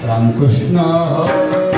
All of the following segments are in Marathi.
रामकृष्ण हरी.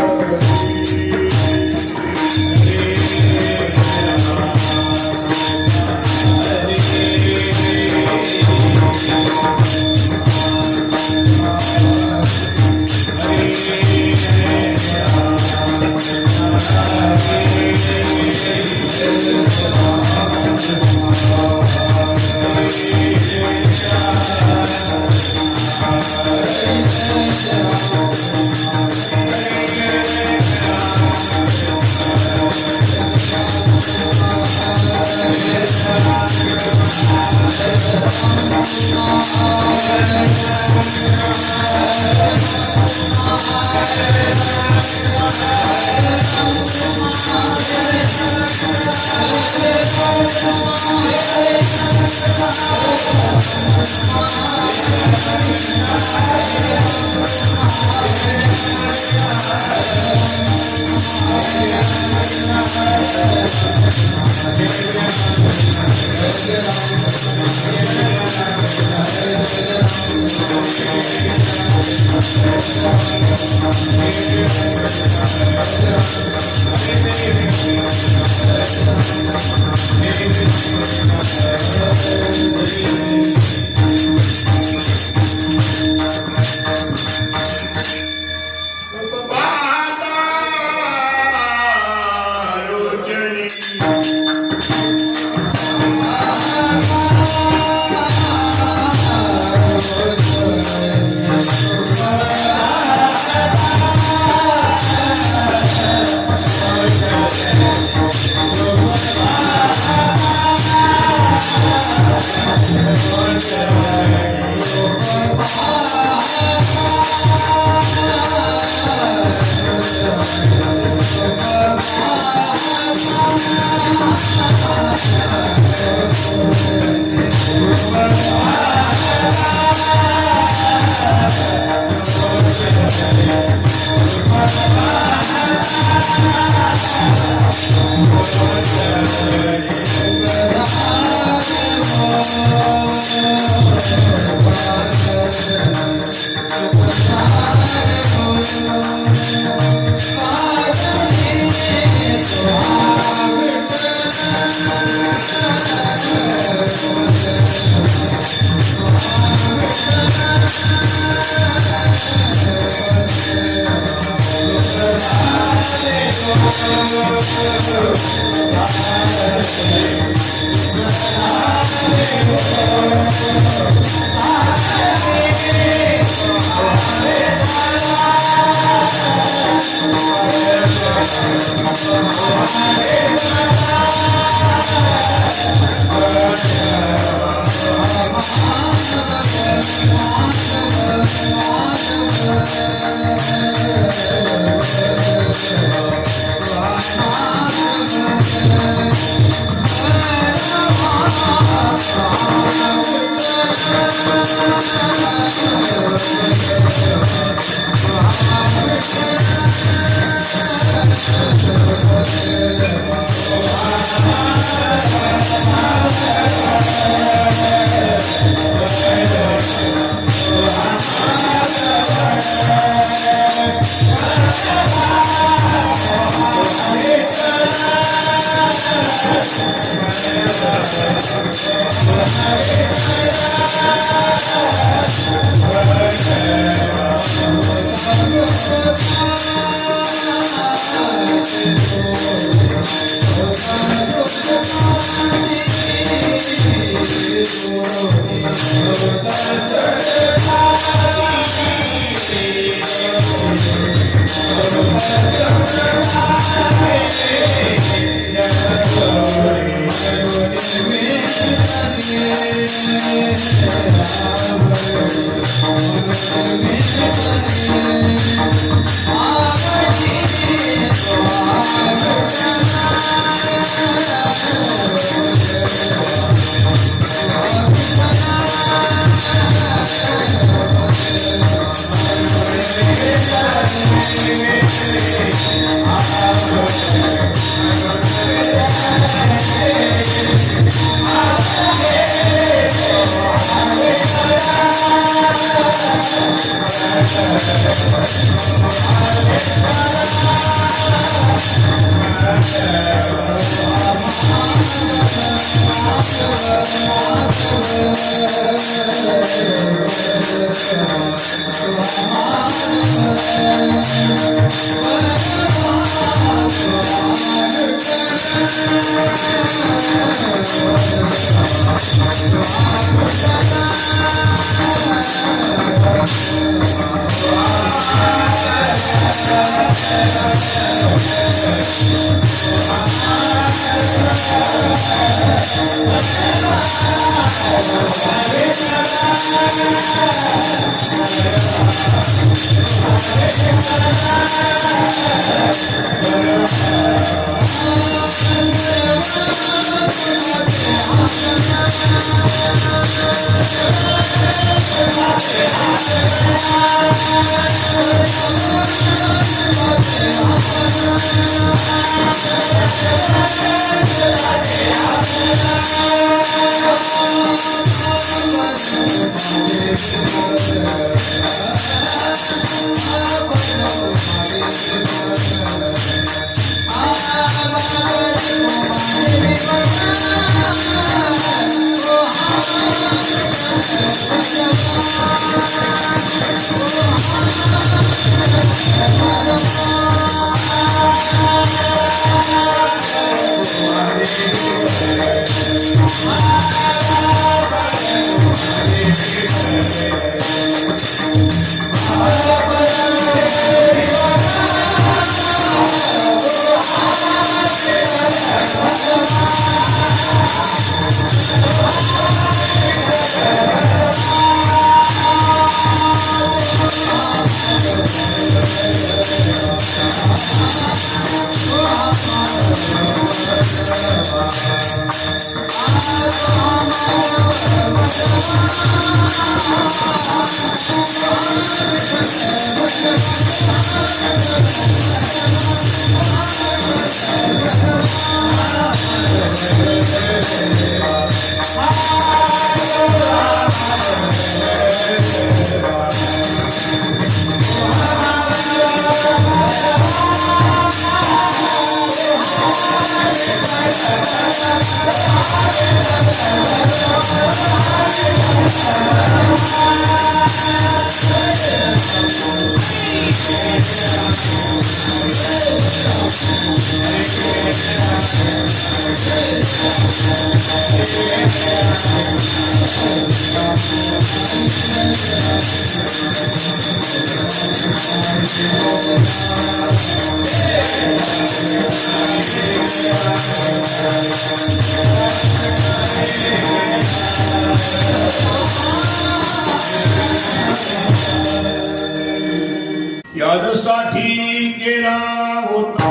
याजसाठी केला होता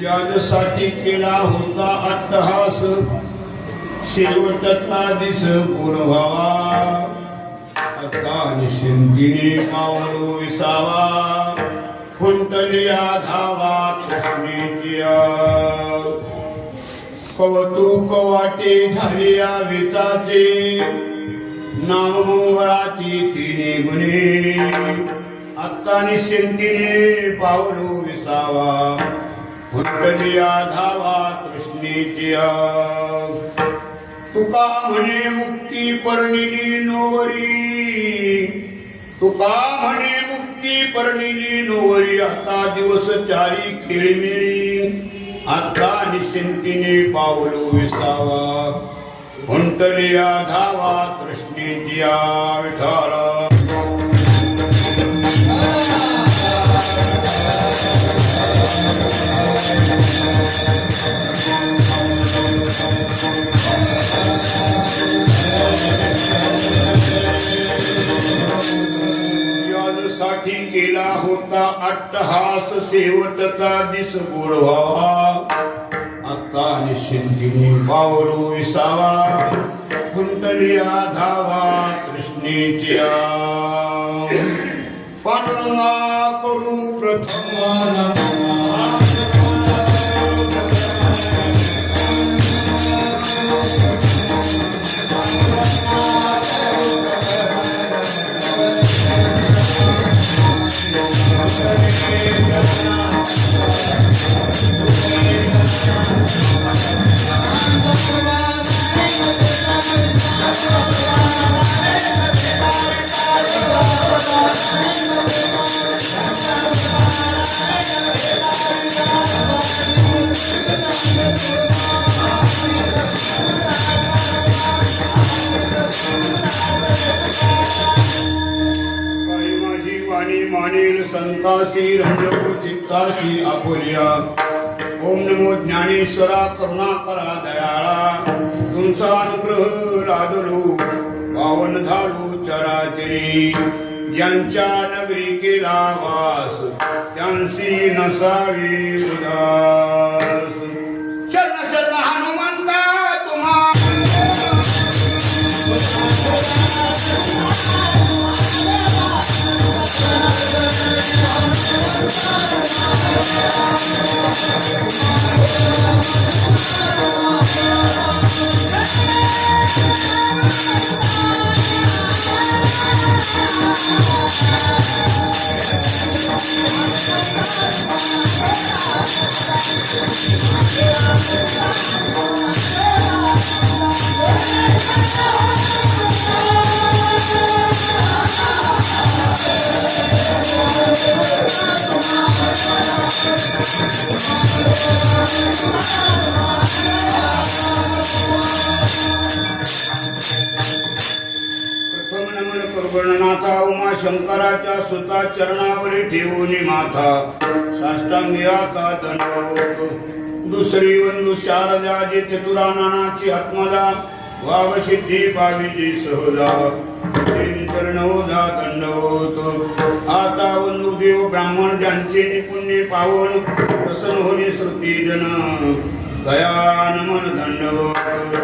याजसाठी केला होता अट्टहास, शेवटचा दिस पूर्ण व्हावा. आता निश्चिंतीने पावलो विसावा, खुंटलिया धावा कृष्णेची. कौतुक वाटे झाले या वेचाचे, नाममंगळाची तिने गुणे. आता निश्चिंतीने पावलो विसावा, खुंटलिया धावा कृष्णेची. तुका म्हणे मुक्ती पर्णिली नोवरी, तुका म्हणे मुक्ती पर्णिली नोवरी. आता दिवस चारी खेळीमेळी, आता निश्चिंतीने पावलो विसावा, खुंटलिया धावा कृष्णेची. विठाला याजसाठी केला होता अट्टहास, शेवटचा दिस गोड व्हावा. आता निश्चिंतीने पावलो विसावा, खुंटलिया धावा कृष्णेची. पांडुरंगा करू प्रथम मानेल संतासी रंजू चित्तासी आपुलिया. ओम नमो ज्ञानेश्वरा करुणाकरा दयाळा. तुमचा अनुग्रह लादलो पावन झालो चराचरी. ज्यांच्या नगरी केला वास, त्यांची नसावी उदास. शरण शरण हनुमंता तुम्हा प्रथम नमन कर्गणनाथा उमा शंकराच्या सुता चरणावरी ठेवून माथा. साष्टांगी आता दंडवतो. दुसरी वंदू शारदाजी चतुरानाची आत्मदा. वाव सिद्धी पाविजी सहजा, चरणोदा दंडवतो. आता वंदू देव ब्राह्मण ज्यांचे निपुण्य पावन, प्रसन्न होणे श्रुती जन दया नमन दंडवतो.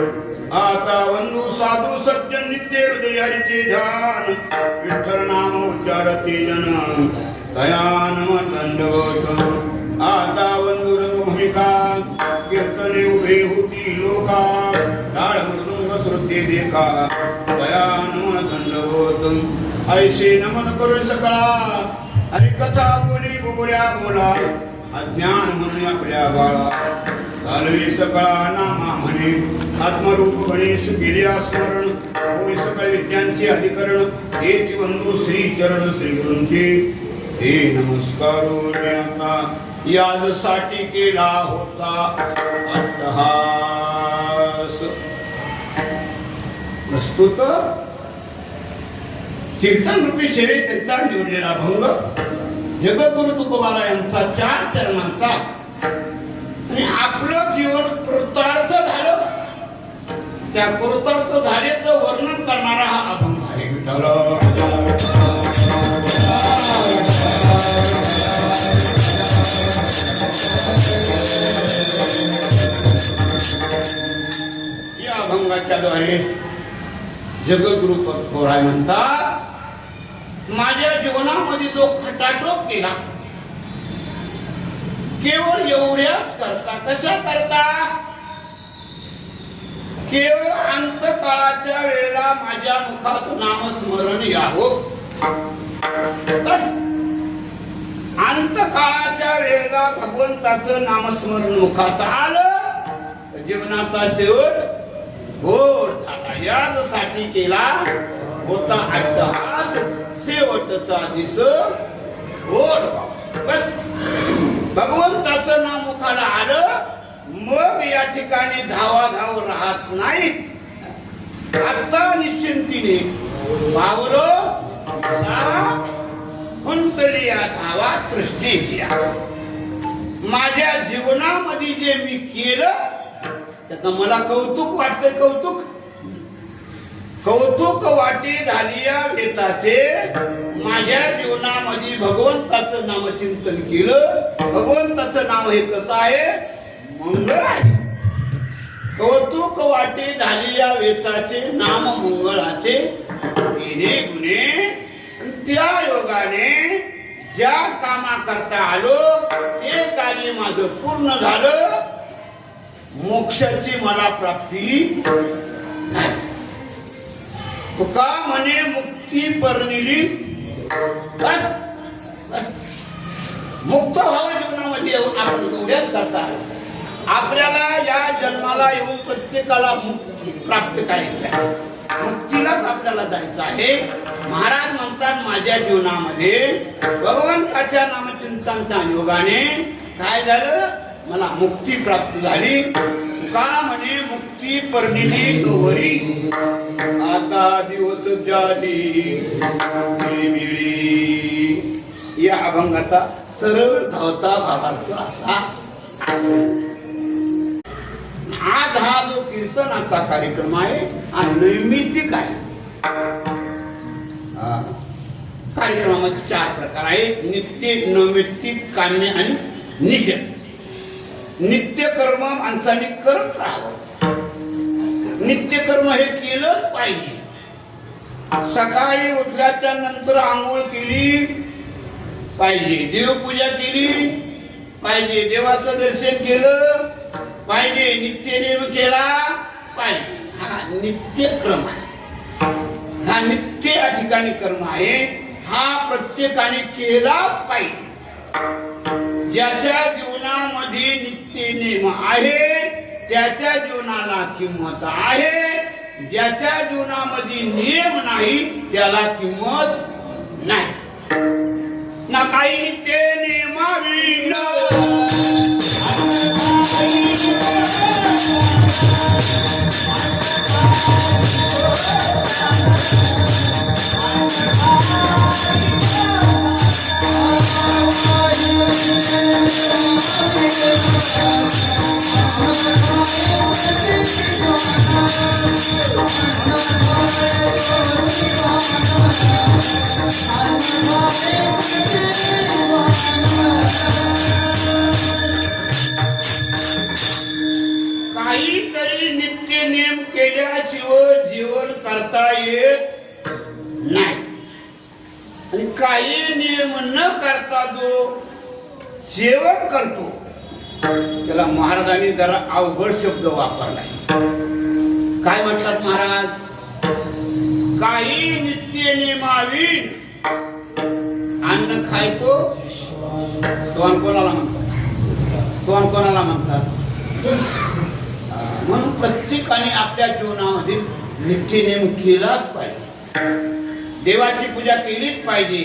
आता वंदू साधू सज्जन नित्य हृदयाचे ध्यान, विठ्ठल नाम उच्चारती जन दया नमन दंडवतो. आता वंदू रंगभूमिका कीर्तने उभे होती लोका. टाळ मृदुंग श्रुती देखा दया नमन दंडवतो. ऐसे नमन करून सकळा हरिकथा बोली बोल्या बोला. अज्ञान म्हणून आपल्या बाळा चालवी सकळा नामा म्हणे. आत्मरूप गणेश गेल्या स्मरण होय सकळ विद्यांचे अधिकरण. हेच वंदू श्री चरण श्री गुरूंचे हे नमस्कारो. आता याजसाठी केला होता अट्टहास. प्रस्तुत कीर्तन रूपी सेवेकरिता निवडलेला भंग जगद्गुरु तुकोबारा यांचा 4 चरणांचा. आणि आपलं जीवन कृतार्थ झालं, त्या कृतार्थ झाल्याचं वर्णन करणारा हा अभंग आहे. विठ्ठल जगद्गुरु पतुराय म्हणतात, माझ्या जीवनामध्ये जो खटाटोप केला केवळ एवढ्याच करता. कशा करता? केवळ अंतकाळाच्या वेळेला माझ्या मुखात नामस्मरण यावं. बस अंतकाळाच्या वेळेला भगवंताचं नामस्मरण मुखात आलं, जीवनाचा शेवट गोड झाला. यासाठी केला होता अट्टहास, शेवटचा दिस गोड व्हावा. बस भगवंताचं नाम मुखाला आलं, मग या ठिकाणी धावाधाव राहत नाही. आता निश्चिंतीने पावलं कुंतली या धावा तृष्णेची. माझ्या जीवनामध्ये जे मी केलं त्याचं मला कौतुक वाटतंय. कौतुक वाटे झाली या वेताचे. माझ्या जीवनामध्ये भगवंताचं नामचिंतन केलं. भगवंताचं नाव हे कसं आहे? मंगळ आहे. कौतुक वाटे झाली या वेचाचे, नाम मंगळाचे तिने गुणे. त्या योगाने ज्या कामा करता आलो ते कार्य माझं पूर्ण झालं. मोक्षाची मला प्राप्ती झाली. तुका म्हणे मुक्ती परनिली. बस बस मुक्त व्हावं जीवनामध्ये येऊन आपण एवढ्याच करता. आपल्याला या जन्माला येऊन प्रत्येकाला मुक्ती प्राप्त करायची आहे. मुक्तीलाच आपल्याला जायचं आहे. महाराज म्हणतात, माझ्या जीवनामध्ये भगवंताच्या नामचिंतनाच्या योगाने काय झालं? मला मुक्ती प्राप्त झाली. का म्हणे मुक्ती परनिली गौरी. आता दिवस जाली या अभंगाचा सरळ धावता भावार्थ असा. आज हा जो कीर्तनाचा कार्यक्रम आहे हा नैमित्तिक आहे. कार्यक्रमामध्ये 4 प्रकार आहे: नित्य, नैमित्तिक, काम्य आणि निषेध. नित्य कर्म माणसाने करत राहावं. नित्य कर्म हे केलंच पाहिजे. सकाळी उठल्याच्या नंतर आंघोळ केली पाहिजे, देवपूजा केली पाहिजे, देवाचं दर्शन केलं पाहिजे, नित्यनेम केला पाहिजे. हा नित्य क्रम आहे. हा नित्य या ठिकाणी कर्म आहे. हा प्रत्येकाने केलाच पाहिजे. ज्याच्या जीवनामध्ये नित्य नेम आहे त्याच्या जीवनाला किंमत आहे. ज्याच्या जीवनामध्ये नियम नाही त्याला किंमत नाही. ना काही नित्य नेमाविना काहीतरी नित्य नेम केल्याशिवाय जीवन करता येत नाही. आणि काही नियम न करता जो सेवन करतो त्याला महाराजांनी जरा अवघड शब्द वापरला. काय म्हणतात महाराज? काही नित्य नियमाविन अन्न खायतो. स्वान कोणाला म्हणतात? स्वान कोणाला म्हणतात? म्हणून प्रत्येकाने आपल्या जीवनामध्ये नित्यनेम केलाच पाहिजे. देवाची पूजा केलीच पाहिजे.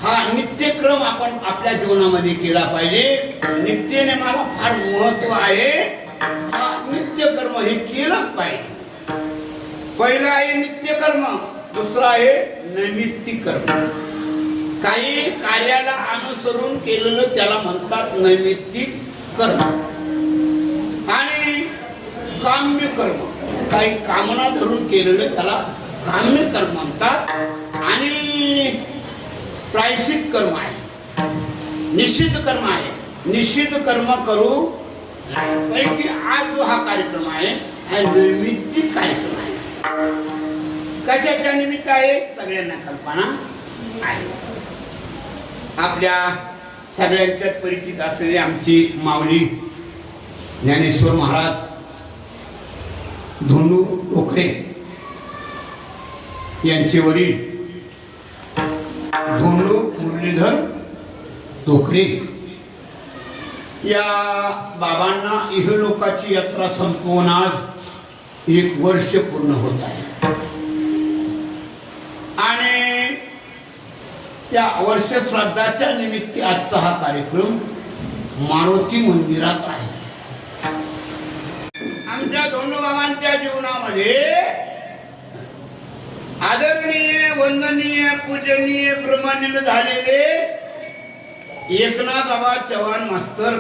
हा नित्यक्रम आपण आपल्या जीवनामध्ये केला पाहिजे. नित्यनेमाला फार महत्व आहे. हा नित्यकर्म हे केलंच पाहिजे. पहिला आहे नित्यकर्म, दुसरा आहे नैमित्तिक कर्म. काही कार्याला अनुसरून केलेलं त्याला म्हणतात नैमित्तिक कर्म. आणि काम्य कर्म, काही कामना धरून केलेलं त्याला काम्य कर्म म्हणतात. आणि प्रायश्चित कर्म आहे, निषिद्ध कर्म आहे. निषिद्ध कर्म करू पैकी आज जो हा कार्यक्रम आहे हा नैमित्तिक कार्यक्रम आहे. कशाच्या निमित्त आहे सगळ्यांना कल्पना आहे. आपल्या सगळ्यांच्यात परिचित असलेले आमची माऊली ज्ञानेश्वर महाराज धोंडू टोकरे यांचे वडील धोंडू मुरलीधर टोकरे या बाबांना इहलोकाची यात्रा संपवून आज 1 वर्ष पूर्ण होत आहे. आणि त्या वर्ष श्राद्धाच्या निमित्त आजचा हा कार्यक्रम मारुती मंदिरात आहे. आमच्या धोंडू बाबांच्या जीवनामध्ये आदरणीय वंदनीय पूजनीय ब्रह्मांड झालेले एकनाथ बाबा चव्हाण मास्तर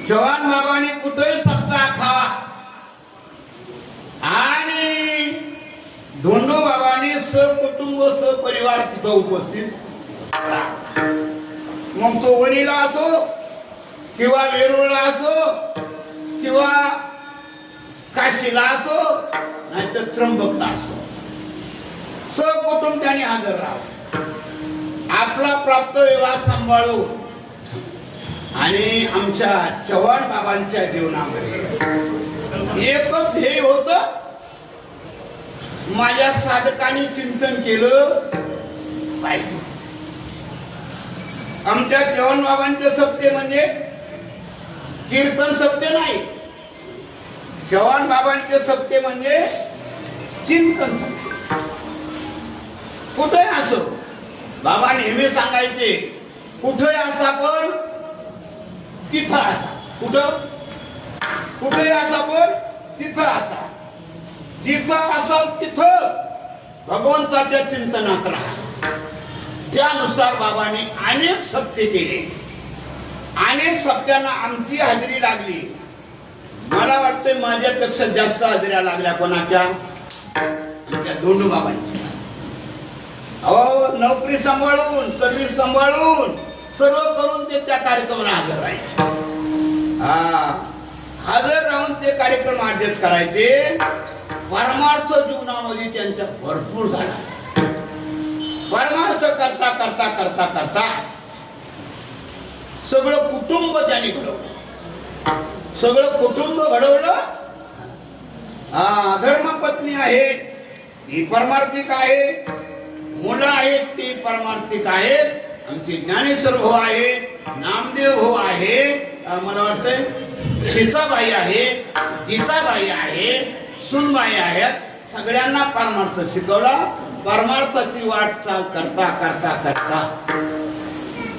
चव्हाण बाबांनी कुठे सप्ताह खा आणि धोंडू बाबांनी सहकुटुंब सहपरिवार तिथं उपस्थित. मग तो वणीला असो किंवा वेरूळला असो किंवा काशीला असो नाहीतर त्र्यंबकला असो सहकुटुंब त्यांनी हजर राहावं. आपला प्राप्त विवाह सांभाळू. आणि आमच्या चव्हाण बाबांच्या जीवनामध्ये एकच ध्येय होत. माझ्या साधकांनी चिंतन केलं पाहिजे. आमच्या चव्हाण बाबांचे सत्य म्हणजे कीर्तन सत्य नाही. चव्हाण बाबांचे सत्य म्हणजे चिंतन सत्य. कुठे असो बाबा नेहमी सांगायचे कुठे असा पण तिथं असा. कुठे असा पण तिथं असा. जिथं असाल तिथं भगवंताच्या चिंतनात राहा. त्यानुसार बाबांनी अनेक सत्य केले. अनेक सत्यांना आमची हजेरी लागली. मला वाटतंय माझ्यापेक्षा जास्त हजेऱ्या लागल्या कोणाच्या? आमच्या धोंडू बाबांच्या. अहो नोकरी सांभाळून सर्व्हिस सांभाळून सर्व करून ते त्या कार्यक्रमाला हजर राहायचे. हजर राहून ते कार्यक्रम ऍडजस्ट करायचे. परमार्थ जीवनामध्ये त्यांचा भरपूर झाला. परमार्थ करता करता करता करता सगळं कुटुंब त्यांनी घडवलं. सगळं कुटुंब घडवलं. धर्मपत्नी आहेत ती परमार्थिक आहे. मुलं आहेत ती परमार्थिक आहेत. आमचे ज्ञानेश्वर भाऊ आहे, नामदेव भाऊ आहे, मला वाटतंय सीताबाई आहे, गीताबाई आहे, सुनबाई आहेत. सगळ्यांना परमार्थ शिकवला. परमार्थाची वाटचाल करता करता करता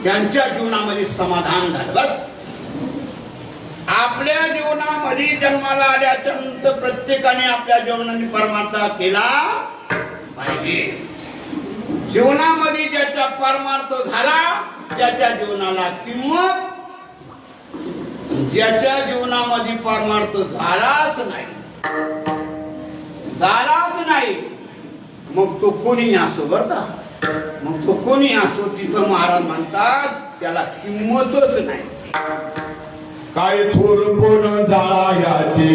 त्यांच्या जीवनामध्ये समाधान झालं. बस आपल्या जीवनामध्ये जन्माला आल्याच्या नंतर प्रत्येकाने आपल्या जीवनाने परमार्थ केला पाहिजे. जीवनामध्ये ज्याचा परमार्थ झाला त्याच्या जीवनाला किंमत. ज्याच्या जीवनामध्ये परमार्थ झालाच नाही मग तो कोणी असो बरं का. मग तो कोणी असो तिथं महाराज म्हणतात त्याला किंमतच नाही. काय थोर पण जाळायाची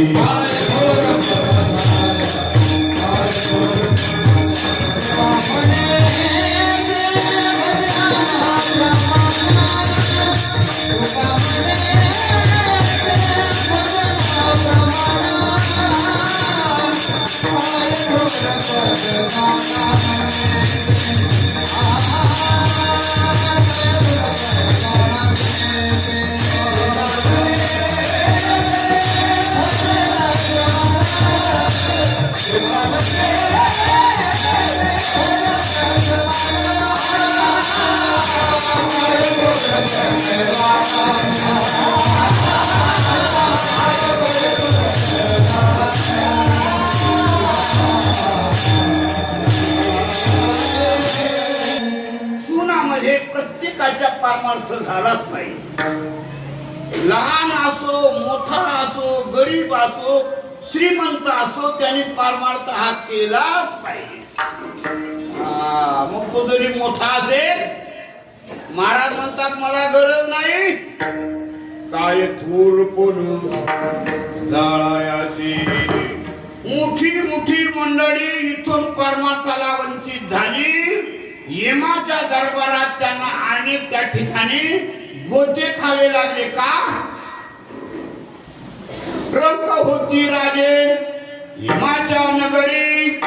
सुनामध्ये प्रत्येकाच्या परमार्थ झालाच पाहिजे. लहान असो मोठा असो गरीब असो श्रीमंत असो त्यांनी परमार्थ हा केलाच पाहिजे. मग तो जरी मोठा असेल महाराज म्हणतात मला गरज नाही. काय थोर पण जाळायाची मोठी मोठी मंडळी इथून परमार्थाला वंचित झाली. यमाच्या दरबारात त्यांना अनेक त्या ठिकाणी गोते खावे लागले. का? रंक होती राजे यमाच्या नगरी,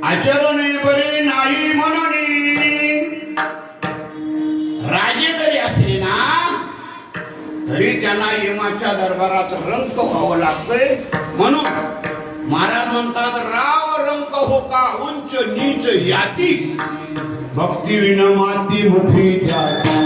आचरणे बरे नाही म्हणून. राजे जरी असले ना तरी त्यांना यमाच्या दरबारात रंक व्हावं लागतंय. म्हणून महाराज म्हणतात, राव रंक हो का उंच नीच याती, भक्ती विन माती मुखी जाती.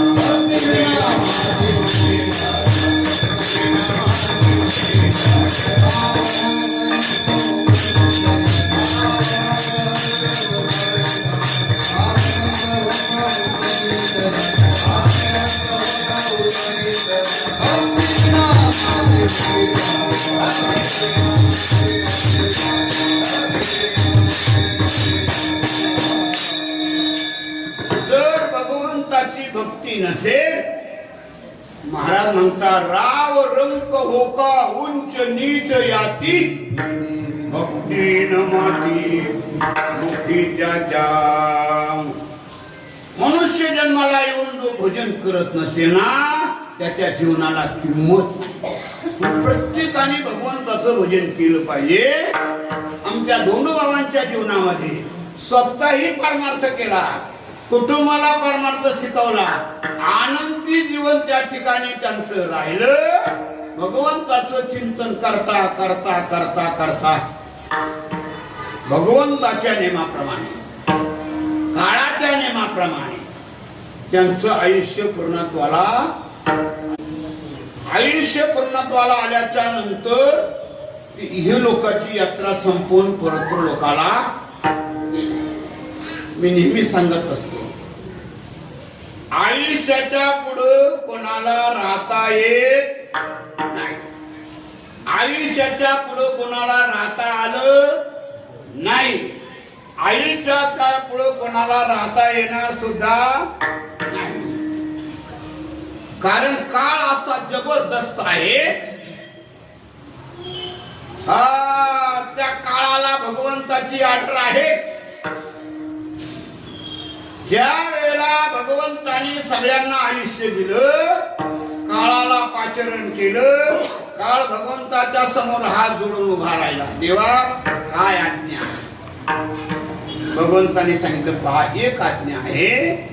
जर भगवंताची भक्ती नसेल, महाराज म्हणतात, राव रंक हो का उंच नीच याती, भक्ती न माती मुखी जात्या. मनुष्य जन्माला येऊन जो भजन करत नसेल ना त्याच्या जीवनाला किंमत नाही. प्रत्येकाने भगवंताचं भजन केलं पाहिजे. आमच्या धोंडूबाबांच्या जीवनामध्ये स्वतःही परमार्थ केला, कुटुंबाला परमार्थ शिकवला, आनंदी जीवन त्या ठिकाणी त्यांचं राहिलं. भगवंताचं चिंतन करता करता करता करता भगवंताच्या नेमाप्रमाणे, काळाच्या नेमाप्रमाणे त्यांचं आयुष्य पूर्णत्वाला आल्याच्या नंतर ही लोकांची यात्रा संपून परत लोकाला. मी नेहमी सांगत असतो, आयुष्याच्या पुढे कोणाला राहता येत नाही. आयुष्याच्या पुढे कोणाला राहता आलं नाही. आयुष्याच्या पुढे कोणाला राहता येणार सुद्धा नाही. कारण काळ असा जबरदस्त आहे. त्या काळाला भगवंताची आठर आहे. ज्या वेळेला भगवंतानी सगळ्यांना आयुष्य दिलं, काळाला पाचरण केलं, काळ भगवंताच्या समोर हात जोडून उभा राहिला. देवा काय आज्ञा? भगवंतानी सांगितलं, पहा एक आज्ञा आहे,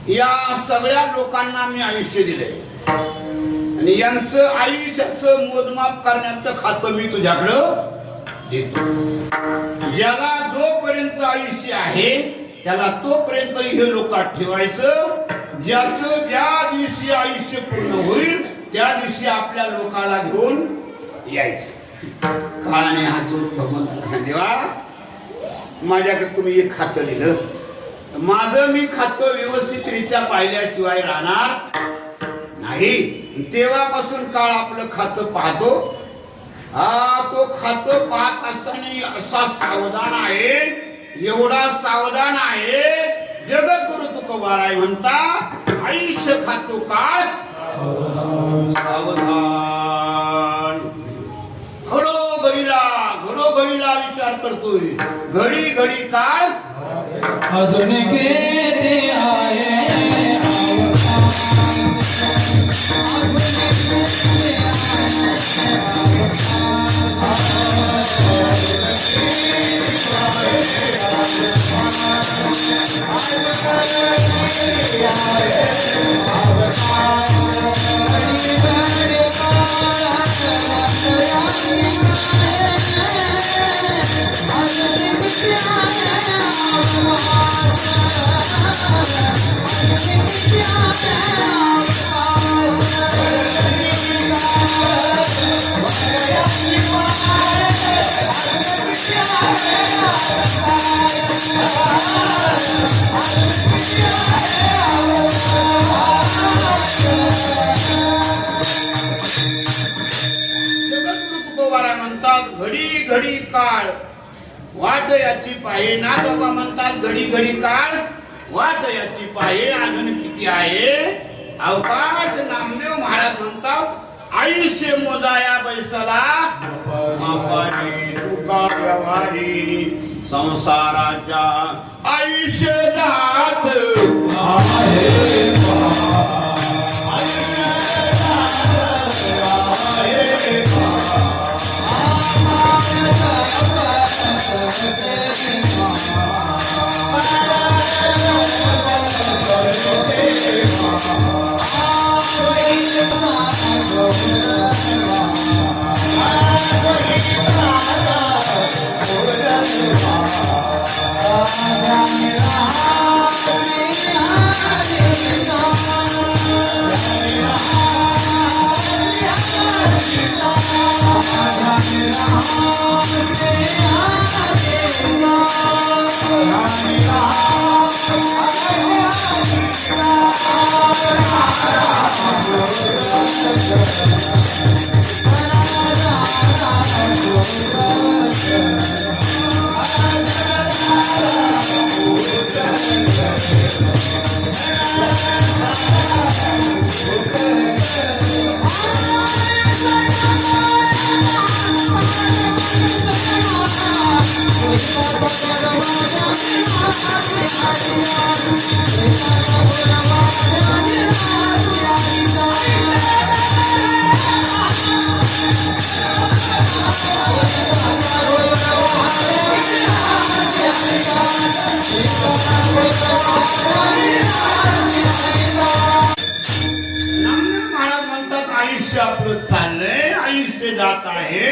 या सगळ्या लोकांना मी आयुष्य दिले आणि यांचं आयुष्याचं मोजमाप करण्याचं खातं मी तुझ्याकडं देतो. ज्याला जोपर्यंत आयुष्य आहे त्याला तोपर्यंत हे लोकात ठेवायचं. ज्याचं ज्या दिवशी आयुष्य पूर्ण होईल त्या दिवशी आपल्या लोकाला घेऊन यायचं. काळाने हात जोडून भगवंताला सांग, देवा माझ्याकडे तुम्ही एक खातं दिलं, माझं मी खातं व्यवस्थितरित्या पाहिल्याशिवाय राहणार नाही. तेव्हापासून काळ आपलं खातं पाहतो. तो खातं पाहत असताना असा सावधान आहे, एवढा सावधान आहे, जगद्गुरु तुकोबाराय म्हणता, आयुष्य खातो काळ सावधान. घडोघडीला विचार करतोय, घडी घडी काळ अजून केते आहे. घडी घडी काळ वाट याची पाहे. नागोबा म्हणतात, घडी घडी काळ वाट याची पाहे, अजून किती आहे अवकाश. नामदेव महाराज म्हणतात, आयुष्य मोजाया बैसला मापारी. का व्यवहारी संसाराच्या आयुष्यात महाराज म्हणतात आयुष्य आपलं चाललंय, आयुष्य जात आहे.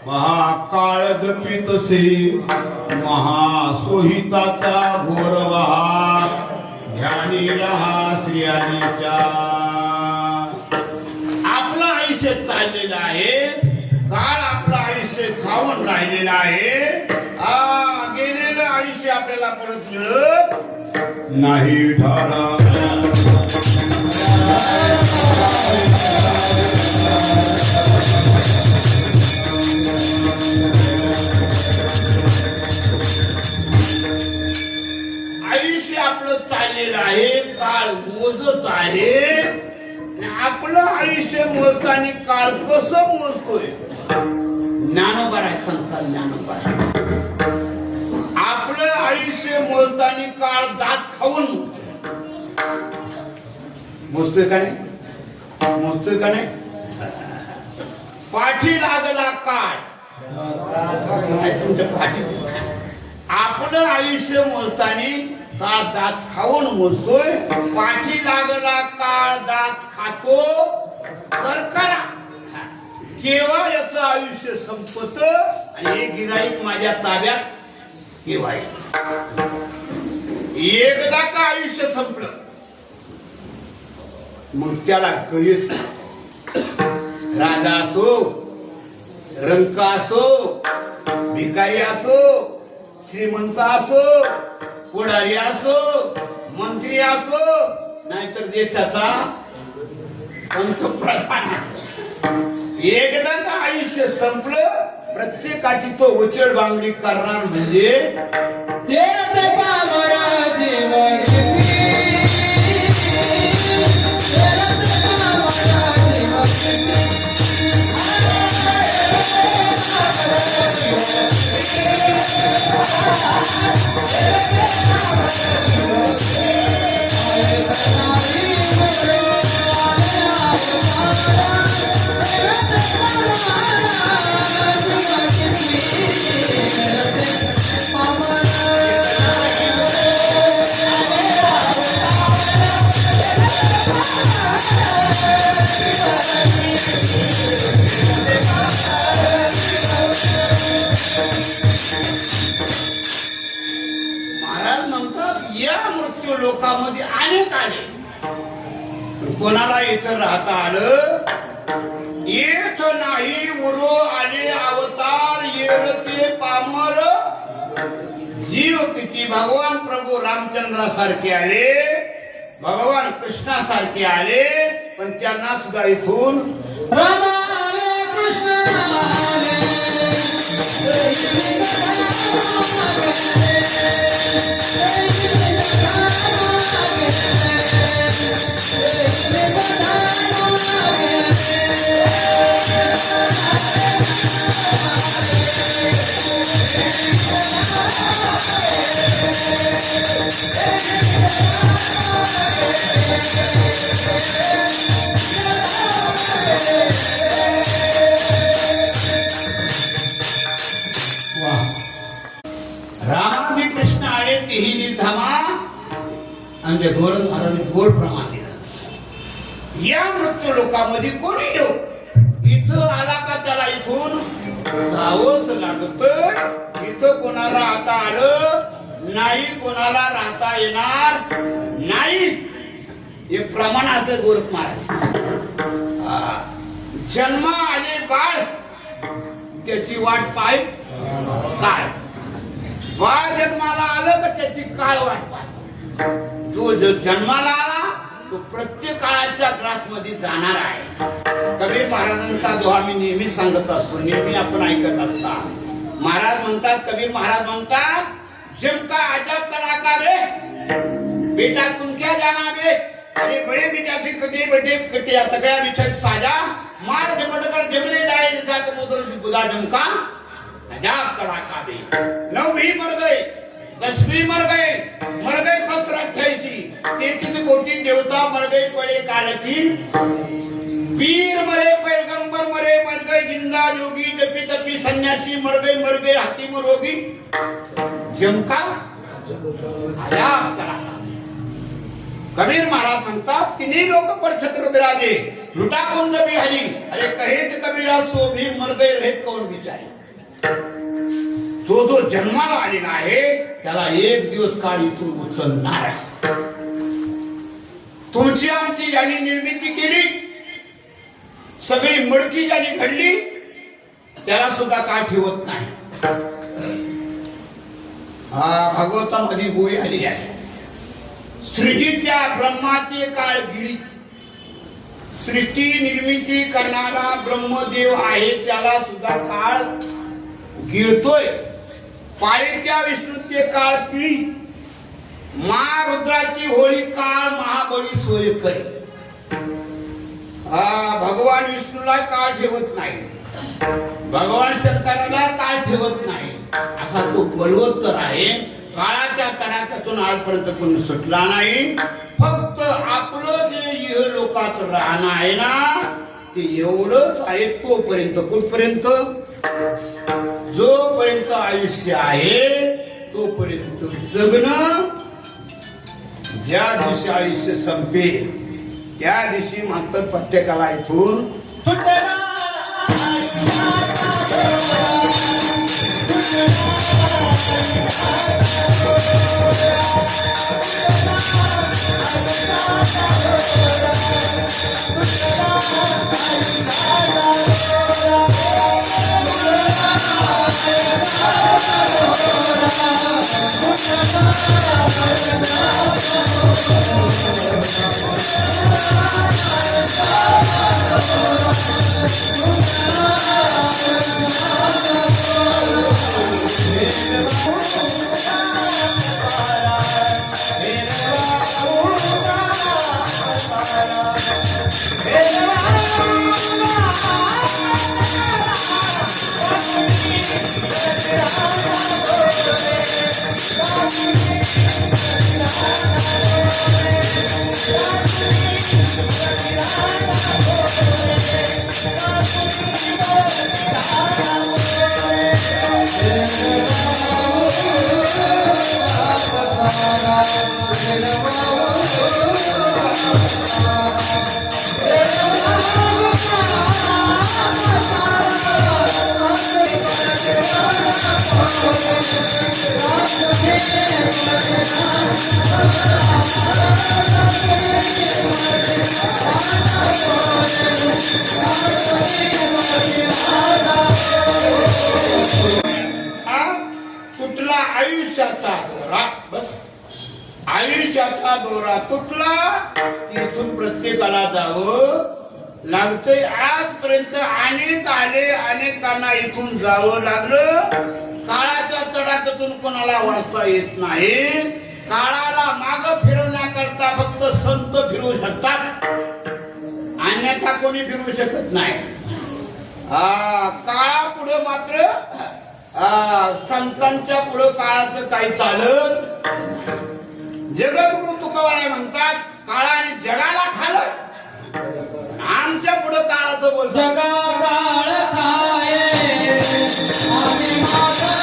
महाकाळ दपितसे महासोहिताचा घोर वाहार ध्यानी रहा श्रियानीच्या. आपलं आयुष्य चाललेलं आहे, काळ आपलं आयुष्य खाऊन राहिलेलं आहे. गेलेलं आयुष्य आपल्याला परत मिळत नाही. ढाला आयुष्य आपलं चाललेलं आहे, काळ मोजत आहे. आपलं आयुष्य मोजताना काळ कसं मोजतोय? ज्ञानोबा आहे, संत ज्ञानोबा. आपलं आयुष्य मोजताना काळ दात खाऊन मोजतोय का नाही? मोजतोय का नाही? पाठी लागला काळ तुमच्या पाठी. आपलं आयुष्य मोजताना काळ दात खाऊन मोजतोय. पाठी लागला काळ दात खातो तर करा. केव्हा याचं आयुष्य संपत आणि हे गिराईक माझ्या ताब्यात केव्हा एकदा का आयुष्य संपलं मग त्याला कधीच राजा असो, रंका असो, भिकारी असो, श्रीमंत असो, पुढारी असो, मंत्री असो, नाहीतर देशाचा पंतप्रधान असो, एकदा का आयुष्य संपलं प्रत्येकाची तो उचल बांगडी करणार म्हणजे महाराज म्हणतात या मृत्यू लोकांमध्ये अनेक आले, कोणाला इथं राहता आलं येत नाही. उरो आले अवतार येळते पामर. जीव किती भगवान प्रभू रामचंद्रासारखे आले, भगवान कृष्णासारखे आले, पण त्यांना सुद्धा इथून रामादी कृष्ण आले तेही निर्धामा आणि गोरख महाराजांनी गोड प्रमाण दिलं. या मृत्यू लोकांमध्ये कोणी येऊ इथं आला का त्याला इथून जावंच लागत. इथं कोणाला आता आलं नाही, कोणाला राहता येणार नाही. हे प्रमाण असं गोरख महाराज. जन्म आले बाळ त्याची वाट पाय काळ. बाळ जन्माला आलं का त्याची काळ वाट पाहतो. जो जन्माला आला तो प्रत्येक काळाच्या ग्रास मध्ये जाणार आहे. कबीर महाराजांचा दोहा मी नेहमी सांगत असतो, नेहमी आपण ऐकत असता. महाराज म्हणतात, कबीर महाराज म्हणतात, जम का अजब तड़ाका बे बेटा तुम क्या जाना बे, अरे बड़े बिचासी कटे बटे कटे तगड़ा बिछत साजा मार झपट कर जमले जाए जैसा समुद्र बुदा जमका अजब तड़ाका बे. 9 भी मर गए, 10 भी मर गए 788 33 कोटि देवता मर गए पड़े काल की. पीर मरे, पैगंबर मरे, मर गए जिंदा योगी, जपी तपी सन्यासी मर गए हकीम रोगी. जमका अजब तड़ाका. कबीर महाराज म्हणतात, तिन्ही लोक पर छत्र बिराजे लुटा कौन जबी हरी, अरे कहेत कबीरा सो भी मर गए रहेत कौन बिचारे. तो जो जन्माला आलेला आहे त्याला एक दिवस काळ इथून उचलणार आहे. तुमची आमची ज्यांनी निर्मिती केली, सगळी मडकी ज्यांनी घडली, त्याला सुद्धा काय ठेवत नाही. भागवतामध्ये गोळी आली आहे. सृजित्या ब्रह्माते काळ गिळी. सृष्टी निर्मिती करणारा ब्रह्मदेव आहे, त्याला सुद्धा काळ गिळतोय. पाळीत्या विष्णूचे काळ पिळी. रुद्राची होळी काळ महाबळी सोय करी. भगवान विष्णूला काळ ठेवत नाही, भगवान शंकराला काळ ठेवत नाही. असा तो बलवत्तर आहे. काळाच्या तडाख्यातून आजपर्यंत कोणी सुटला नाही. फक्त आपलं जे इह लोकात राहणं आहे ना, ते एवढंच आहे. तोपर्यंत कुठपर्यंत, जोपर्यंत आयुष्य आहे तोपर्यंत जगणं. ज्या दिवशी आयुष्य संपेल त्या दिवशी मात्र प्रत्येकाला इथून तुटला आयुष्याचा दोरा. बस आयुष्याचा दोरा तुटला, इथून प्रत्येकाला जावं लागतंय. आजपर्यंत अनेक आले, अनेकांना इथून जावं लागलं. काळाच्या तडाख्यातून कोणाला वाचता येत नाही. काळाला माग फिरवण्याकरता फक्त संत फिरवू शकतात, अन्यथा कोणी फिरवू शकत नाही. काळा पुढे मात्र संतांच्या पुढे काळाचं काही चालत. जगद्गुरु तुकोबाराय म्हणतात, काळाने जगाला खाल्लं, आमच्या पुढे काळाचं बोल. जगा काळ खाये आम्ही मागे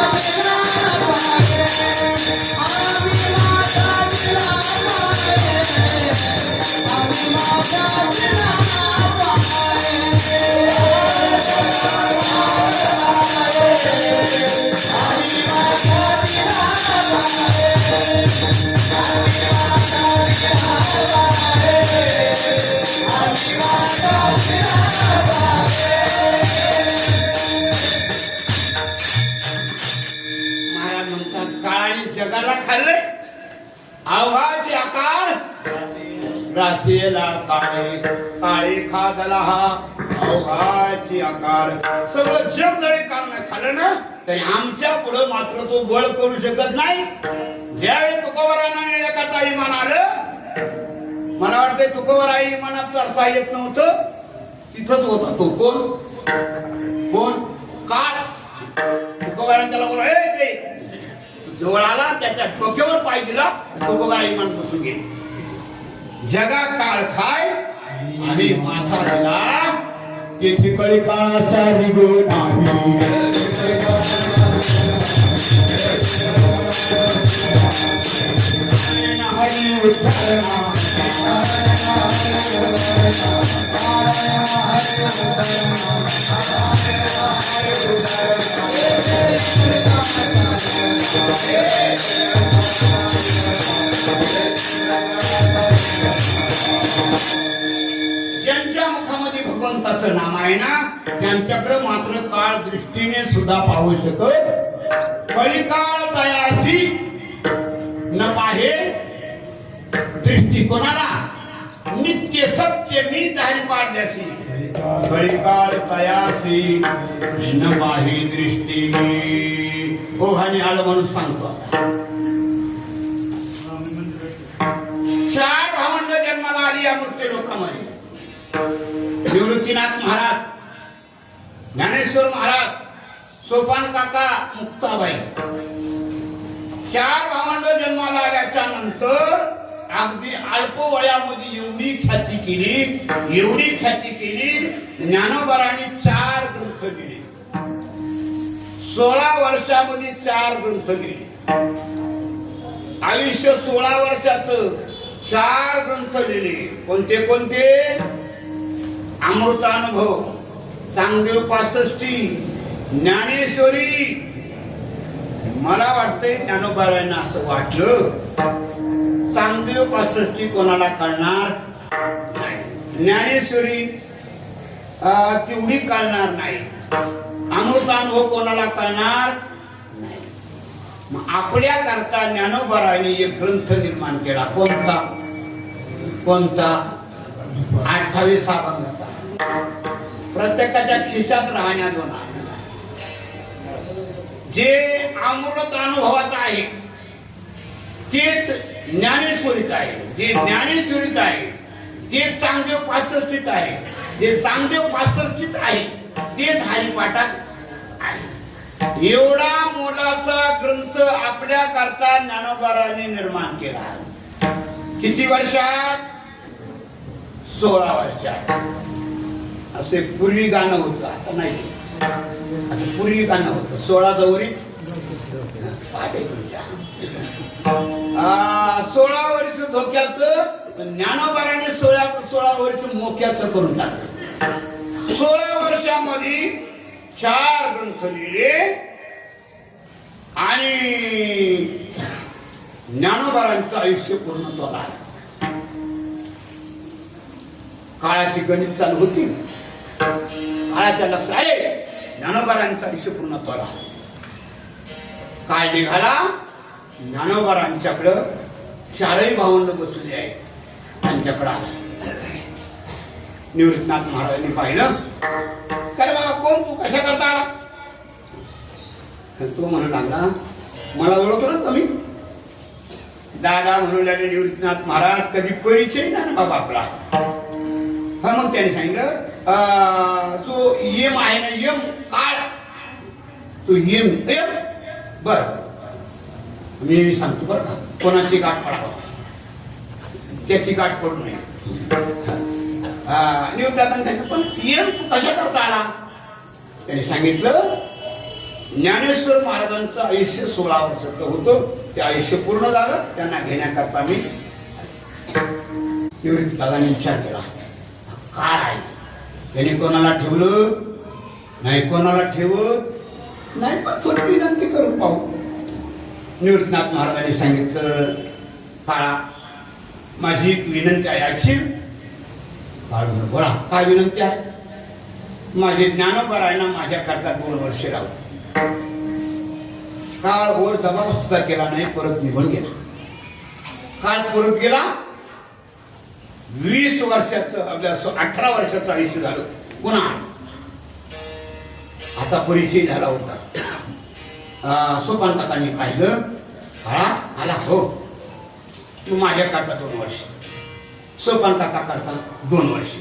जगाला खाल्लंय. अवघाचे आकार रासेला काळे, काळे खादला हा अवघाचे आकार. सगळं जग जरी कारण खाल्लं ना तरी आमच्या पुढे मात्र तो बळ करू शकत नाही. ज्यावेळी तुकोबरांना एका इमान आलं, मला वाटतंय तुकोबरा इमानात चढता येत नव्हतं, तिथंच होता तो. कोण काळ. तुकोबराने त्याला बोला, इकडे जवळ आला, त्याच्या डोक्यावर पाय दिला, तुकोबरा इमान बसून गेले. जगा काळ खाय आणि माथा दिला येथे कळिकाचा निगुण आहे. हरी विठ्ठल ज्यांच्या मुखामध्ये भगवंताचं नाम आहे ना त्यांच्याकडे मात्र काळ दृष्टीने सुद्धा पाहू शकत. कळिकाळ दयासी न पाहे दृष्टी कोणाला, नित्य सत्य मी धारी पाडल्यासी. कळिकाळ तयासी न पाहे दृष्टी. ओघाने आलं म्हणून सांगतो. चार भावंड जन्माला आली या मृत्यू लोकांमध्ये. निवृत्तीनाथ महाराज, ज्ञानेश्वर महाराज, सोपान काका, मुक्ताबाई. चार भावंड जन्माला आल्याच्या नंतर अगदी अल्प वयामध्ये एवढी ख्याती केली. ज्ञानोबारांनी 4 ग्रंथ लिहिले. 16 वर्षामध्ये 4 ग्रंथ लिहिले. आयुष्य 16 वर्षाचं 4 ग्रंथ लिहिले. कोणते? अमृतानुभव, चांगदेव 65, ज्ञानेश्वरी. मला वाटतंय ज्ञानोबारांना असं वाटलं चांगदेव 65 कोणाला कळणार नाही, ज्ञानेश्वरी तेवढी कळणार नाही, अमृतानुभव कोणाला कळणार नाही. मग आपल्या करता ज्ञानोबारांनी एक ग्रंथ निर्माण केला. कोणता 28 अभंगाचा. प्रत्येकाच्या खिशात राहण्या दोन. जे अमृत अनुभवात आहे तेच ज्ञानेश्वरीत आहे. जे ज्ञानेश्वरीत आहे ते चांगदेव 65 आहे. जे चांगदेव 65 आहे तेच हरिपाठात आहे. एवढा मोलाचा ग्रंथ आपल्या करता ज्ञानोबारांनी निर्माण केला. किती वर्षात? 16 वर्षात. असे पूर्वी गाणं होतं, आता नाही. असं पूर्वी गाणं होतं. 16 गौरी 16 वर्ष धोक्याचं, ज्ञानोबाराने 16 वर्ष मोक्याचं करून टाकलं. 16 वर्षामध्ये 4 ग्रंथ लिहिले आणि ज्ञानोबारांचं आयुष्य पूर्ण झालं. काळाची गणित चालू होती. काळाच्या लक्ष आले, ज्ञानोबारांचं आयुष्य पूर्ण झाला. काय निघाला? ज्ञानोबारांच्याकडं 4ही भावंड बसलेली आहेत. त्यांच्याकडं निवृत्तीनाथ महाराजांनी पाहिलं, काय बाबा कोण तू, कशा करता आला? तो म्हणू लागला, मला ओळखतो ना तुम्ही? दादा म्हणू लागले निवृत्तीनाथ महाराज. कधी परिचय ना बाबा आपला. हा, मग त्याने सांगितलं तो यम आहे ना, यम काळ, तो यम. बर, मी सांगतो बरं का, कोणाची गाठ पडावा, त्याची गाठ पडू नये. निवृत्तीनाथांनी सांगितलं, पण यम कशा करता आला? त्याने सांगितलं, ज्ञानेश्वर महाराजांचं आयुष्य 16 वर्षाचं होतं. ते आयुष्य पूर्ण झालं, त्यांना घेण्याकरता मी. निवृत्तीनाथांनी विचार केला, काळ आहे, त्याने कोणाला ठेवलं नाही, कोणाला ठेवत नाही, पण थोडी विनंती करून पाहू. निवृत्तीनाथ महाराजांनी सांगितलं, काळा माझी एक विनंती आहे, ऐकशील? काळ म्हणून बोला, काय विनंती आहे? माझे ज्ञानोबा आहे ना, माझ्या करता 2 वर्ष राहू. काळ वर जबाब सुद्धा केला नाही, परत निघून गेला. काळ परत गेला. 20 वर्षाचं आपल्या 18 वर्षाचं आयुष्य झालं. पुन्हा आता परिचय झाला होता. सोपानकाकांनी पाहिलं, हा आला हो, तू माझ्या करता 2 वर्ष, सोपानकाका करता 2 वर्ष.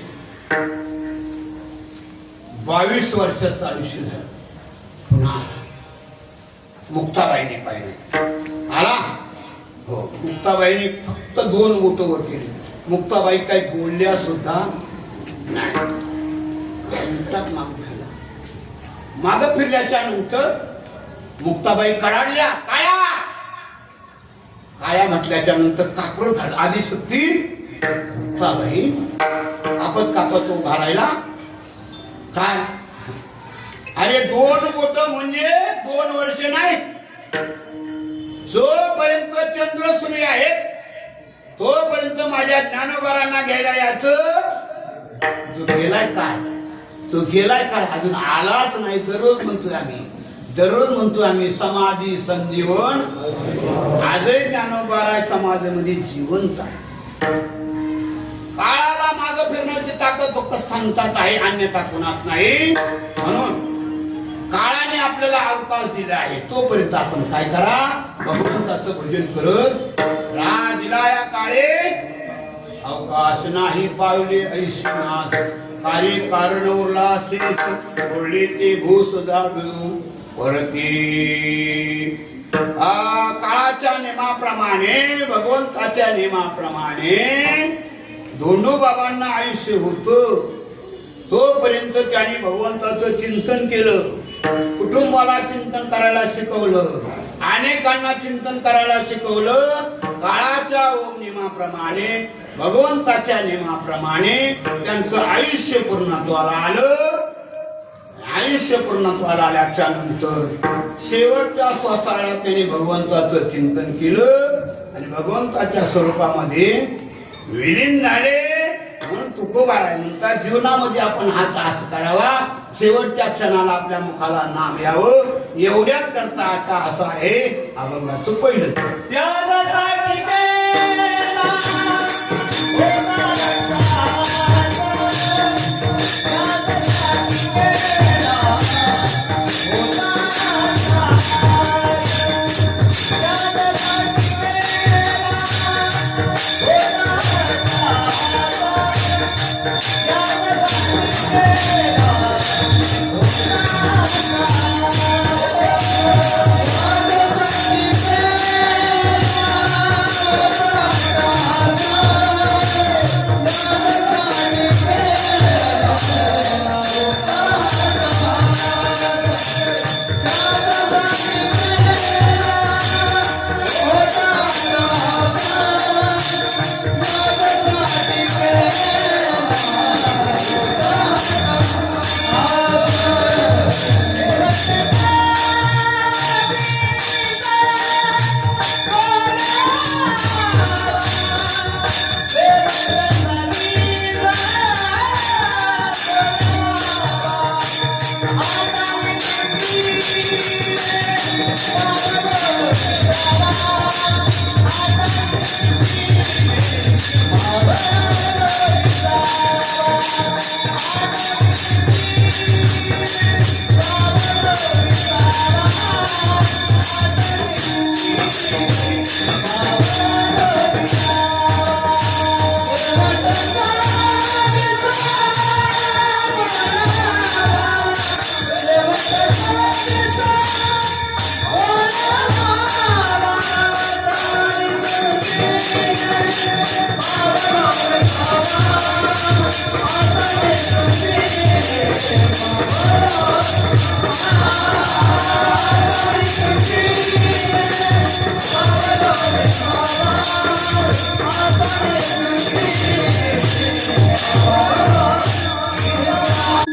22 वर्षाचं आयुष्य झालं. पुन्हा मुक्ताबाईने पाहिलं, आला हो. मुक्ताबाईने फक्त 2 बोट वर केली. मुक्ताबाई काही बोलल्या सुद्धा नाही. माग फिरल्याच्या नंतर मुक्ताबाई कडाडल्या. काया काया म्हटल्याच्या नंतर कापर झालं. आधी शक्ती मुक्ताबाई आपत कापत उभा राहिला. काय अरे 2 बोट म्हणजे 2 वर्ष नाही. जोपर्यंत चंद्र सूर्य आहेत तोपर्यंत माझ्या ज्ञानोबारांना घ्यायला याचं. जो गेलाय काय, तो गेलाय काय, अजून आलाच नाही. दररोज म्हणतोय आम्ही समाधी संजीवन. आजही ज्ञानोबारा समाधीमध्ये जिवंत आहे. काळाला माग फिरण्याची ताकद फक्त संतात आहे, अन्यथा कुणात नाही. म्हणून काळाने आपल्याला अवकाश दिला आहे, तोपर्यंत आपण काय करा, भगवंताचं भजन करत राहा. दिला या काळे अवकाश नाही पावले ऐशनास. कार्य कारण उरला शेष ओरले ते भूस दाबू वरती. काळाच्या नियमाप्रमाणे, भगवंताच्या नियमाप्रमाणे धोंडू बाबांना आयुष्य होतं. तोपर्यंत त्यांनी भगवंताचं चिंतन केलं. कुटुंबाला चिंतन करायला शिकवलं, अनेकांना चिंतन करायला शिकवलं. काळाच्या नियमाप्रमाणे, भगवंताच्या नियमाप्रमाणे त्यांचं आयुष्य पूर्णत्वाला आलं. आयुष्य पूर्णत्वाला आल्याच्या नंतर शेवटच्या श्वासाला त्यांनी भगवंताचं चिंतन केलं आणि भगवंताच्या स्वरूपामध्ये विलीन झाले. म्हणून तुकोबाराय म्हणतात, जीवनामध्ये आपण हा त्रास करावा, शेवटच्या क्षणाला आपल्या मुखाला नाम यावं, एवढ्याच करता आता असं आहे अभंगाचं पहिलं.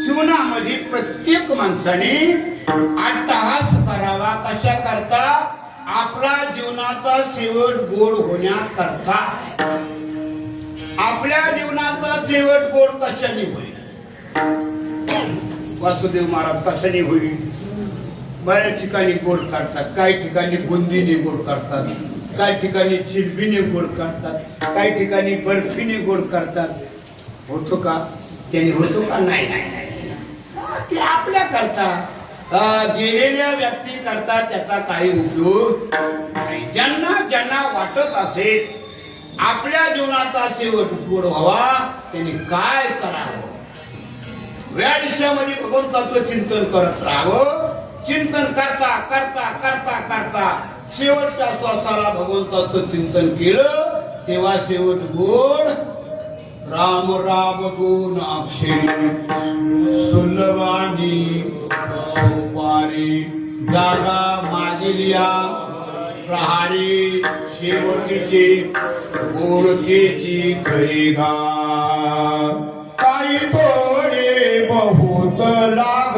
जीवनामध्ये प्रत्येक माणसाने अट्टहास करावा. कशा करता? आपला जीवनाचा शेवट गोड होण्याकरता. आपल्या जीवनाचा शेवट गोड कशाने होईल? वासुदेव महाराज कशाने होईल? बऱ्याच ठिकाणी गोड काढतात, काही ठिकाणी बुंदीने गोड काढतात, काही ठिकाणी जिलबीने गोड काढतात, काही ठिकाणी बर्फीने गोड काढतात. होतो का? त्याने होतो का? नाही नाही नाही. ते आपल्या करता गेलेल्या व्यक्ती करता त्याचा काही उपयोग नाही. ज्यांना ज्यांना वाटत असेल आपल्या जीवनाचा शेवट गोड व्हावा त्यांनी काय करावं? आयुष्यामध्ये भगवंताचं चिंतन करत राहावं. चिंतन करता करता करता करता शेवटच्या श्वासाला भगवंताचं चिंतन केलं तेव्हा शेवट गोड. राम राम गुण अक्षरी सुलभानी सोपारी जागा मागिलिया प्रहारी शेवटीची गोडतेची खरी गा. काही थोडे बहुत लाग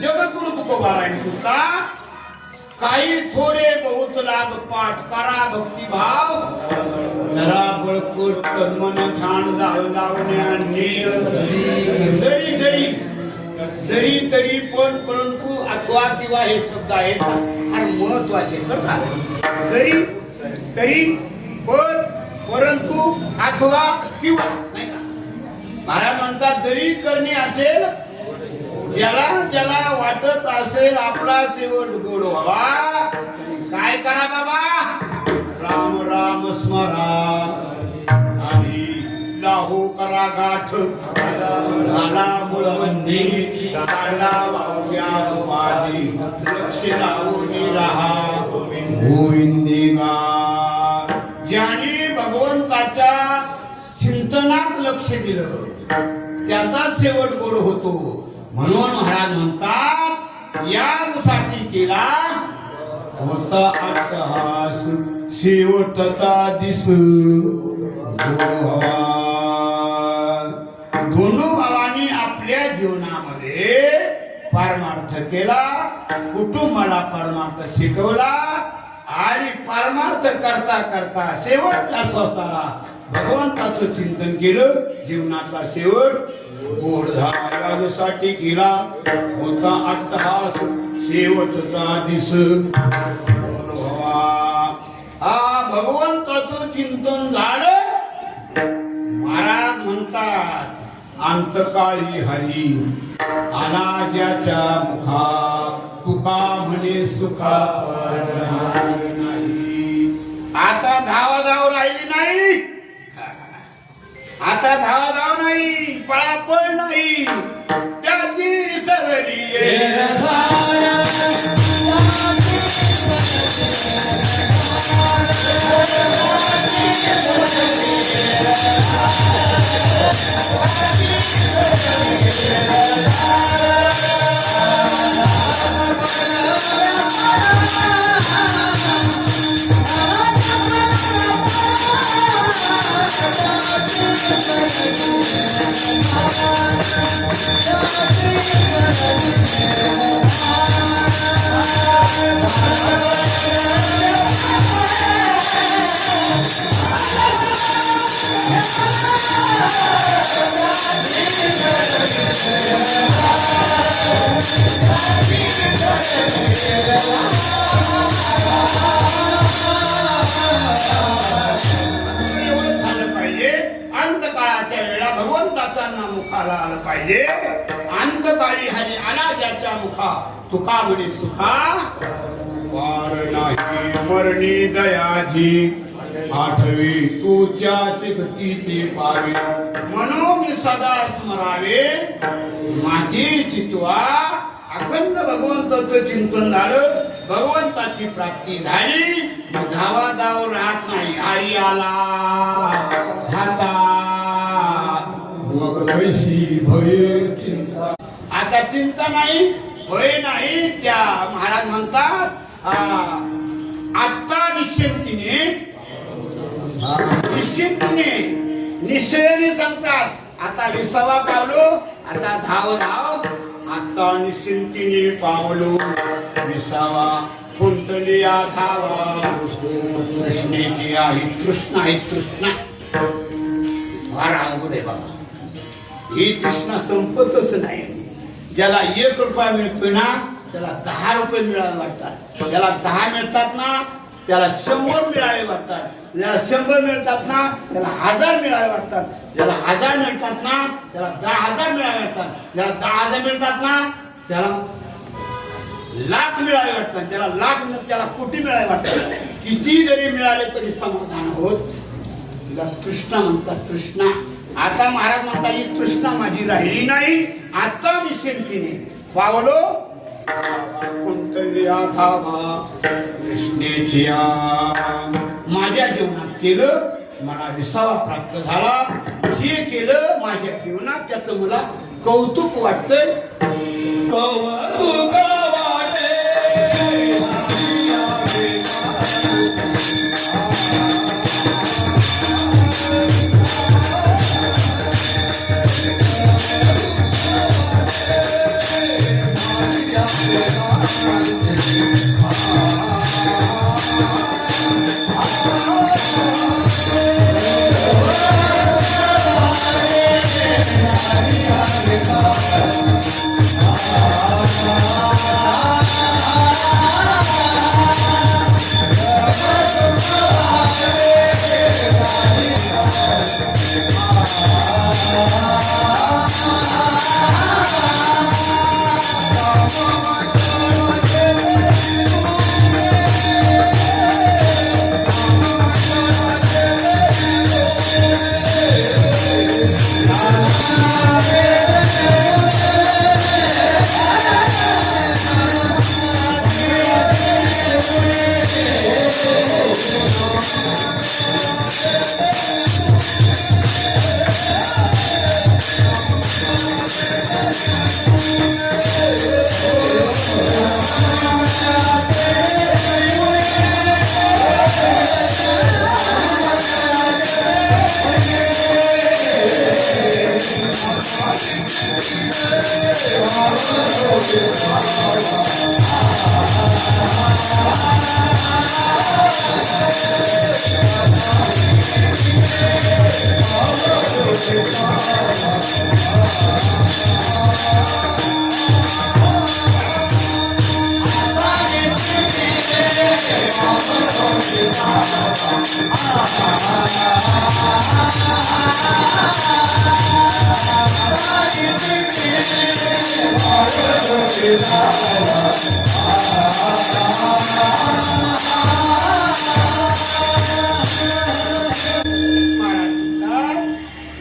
जगद्गुरु तुकोबारायण म्हणतात काही थोडे बहुत लाग पाठ करा भक्तिभाव जरा बळकट तन मन ध्यान लावण्याने जरी जरी जरी तरी पण परंतु अथवा किंवा हे शब्द आहेत आणि महत्वाचे बघा. जरी तरी पण परंतु अथवा किंवा नाही का. महाराज म्हणतात जरी करणे असेल ज्याला ज्याला वाटत असेल आपला शेवट गोड व्हावा काय करा बाबा? राम राम स्मरा आणि लाहो करा गाठ घाला मुळबंदी काढला वावग्या उपाधी लक्ष लावून राहा गोविंदी गा. ज्याने भगवंताच्या चिंतनात लक्ष दिलं त्याचा शेवट गोड होतो. म्हणून महाराज म्हणतात यासाठी केला होता अट्टहास शेवटचा दिस दोन्ही भावांनी आपल्या जीवनामध्ये परमार्थ केला, कुटुंबाला परमार्थ शिकवला आणि परमार्थ करता करता शेवटच्या श्वासाला भगवंताचं चिंतन केलं. जीवनाचा शेवट गोड झाल्यासाठी केला होता अट्टहास शेवटचा दिस हा भगवंताचं चिंतन झालं. महाराज म्हणतात अंतकाळी हरी आला ज्याच्या मुखा तुका म्हणे सुखा नाही. आता धावाधाव राहिली नाही, आता धावाधाव नाही, पळापळ नाही, त्याची सरली Thank you. अंतकाळाच्या वेळा भगवंताचा नाम मुखाला आलं पाहिजे. अंतकाळी हरी आला ज्याच्या मुखा तुका म्हणे सुखा वार नाही मरणी दयाजी आठवी तुझ्याच गती ते पावे म्हणून सदा स्मरावे माझी चितवा. अखंड भगवंताचं चिंतन झालं, भगवंताची प्राप्ती झाली. धावा धाव राहत नाही. हरी आला हातात मग कैसी भय चिंता. आता चिंता नाही, भय नाही. त्या महाराज म्हणतात आत्ता निश्चिंतीने निश्चयाने सांगतात आता विसावा पावलो, आता धाव धाव. आता निश्चिंतीने पावलो विसावा फुलतलिया धावा. कृष्णेची आहे तृष्णा आहे तृष्णा. फार अवघड आहे बाबा. ही तृष्णा संपतच नाही. ज्याला 1 रुपया मिळतोय ना त्याला 10 रुपये मिळावे वाटतात. ज्याला 10 मिळतात ना त्याला 100 मिळावे वाटतात. ज्याला 100 मिळतात ना त्याला 1000 मिळावे वाटतात. ज्याला 1000 मिळतात ना त्याला 10,000 मिळावे वाटतात. ज्याला 10,000 मिळतात ना त्याला लाख मिळावे वाटतात. ज्याला लाख त्याला कोटी मिळावे वाटतात. किती जरी मिळाले तरी समाधान होत. तिला तृष्णा म्हणतात तृष्णा. आता महाराज म्हणतात ही तृष्णा माझी राहिली नाही. आता निश्चिंतीने पावलो कृष्णेची माझ्या जीवनात केलं मला विसावा प्राप्त झाला. जे केलं माझ्या जीवनात त्याचं मला कौतुक वाटतंय. कौतुक वाटे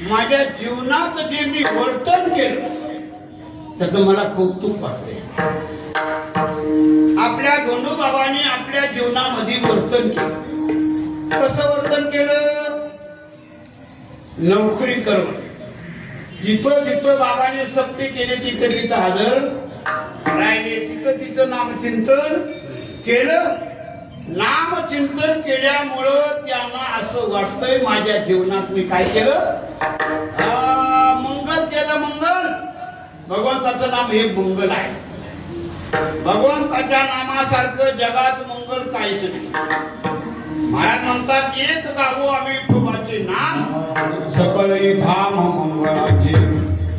माझ्या जीवनात जे मी वर्तन केलं त्याचं मला कौतुक वाटते. आपल्या धोंडू बाबांनी आपल्या जीवनामध्ये वर्तन केलं. कसं वर्तन केलं? नोकरी करून जिथं जिथं बाबाने सक्ती केली तिथं तिथं हजर राहिले. तिथं तिथं नामचिंतन केलं. नामचिंतन केल्यामुळं त्यांना असं वाटतंय माझ्या जीवनात मी काय केलं? मंगल केलं. मंगल भगवंताचं नाम हे मंगल आहे. भगवंताच्या नामासारखं जगात मंगल काहीच नाही. महाराज म्हणतात एक गावो आम्ही विठोबाचे नाम सकळी धाम मंगळाचे.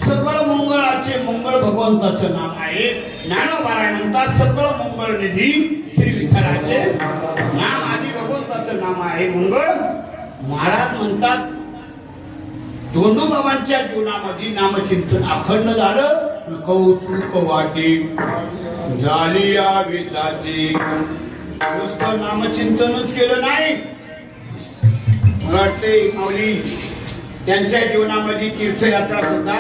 सगळं मंगळाचे मंगळ भगवंताचं नाम आहे. ज्ञानोबा म्हणतात सगळं मंगळ निधी श्री विठ्ठलाचे नाम आधी भगवंताचं नाम आहे मंगळ. महाराज म्हणतात धोंडूबाबांच्या जीवनामध्ये नामचिंतन अखंड झालं. कौतुक वाटे झाली या वेचाचे. नुसतं नामचिंतनच केलं नाही. मला वाटते माऊली त्यांच्या जीवनामध्ये तीर्थयात्रा सुद्धा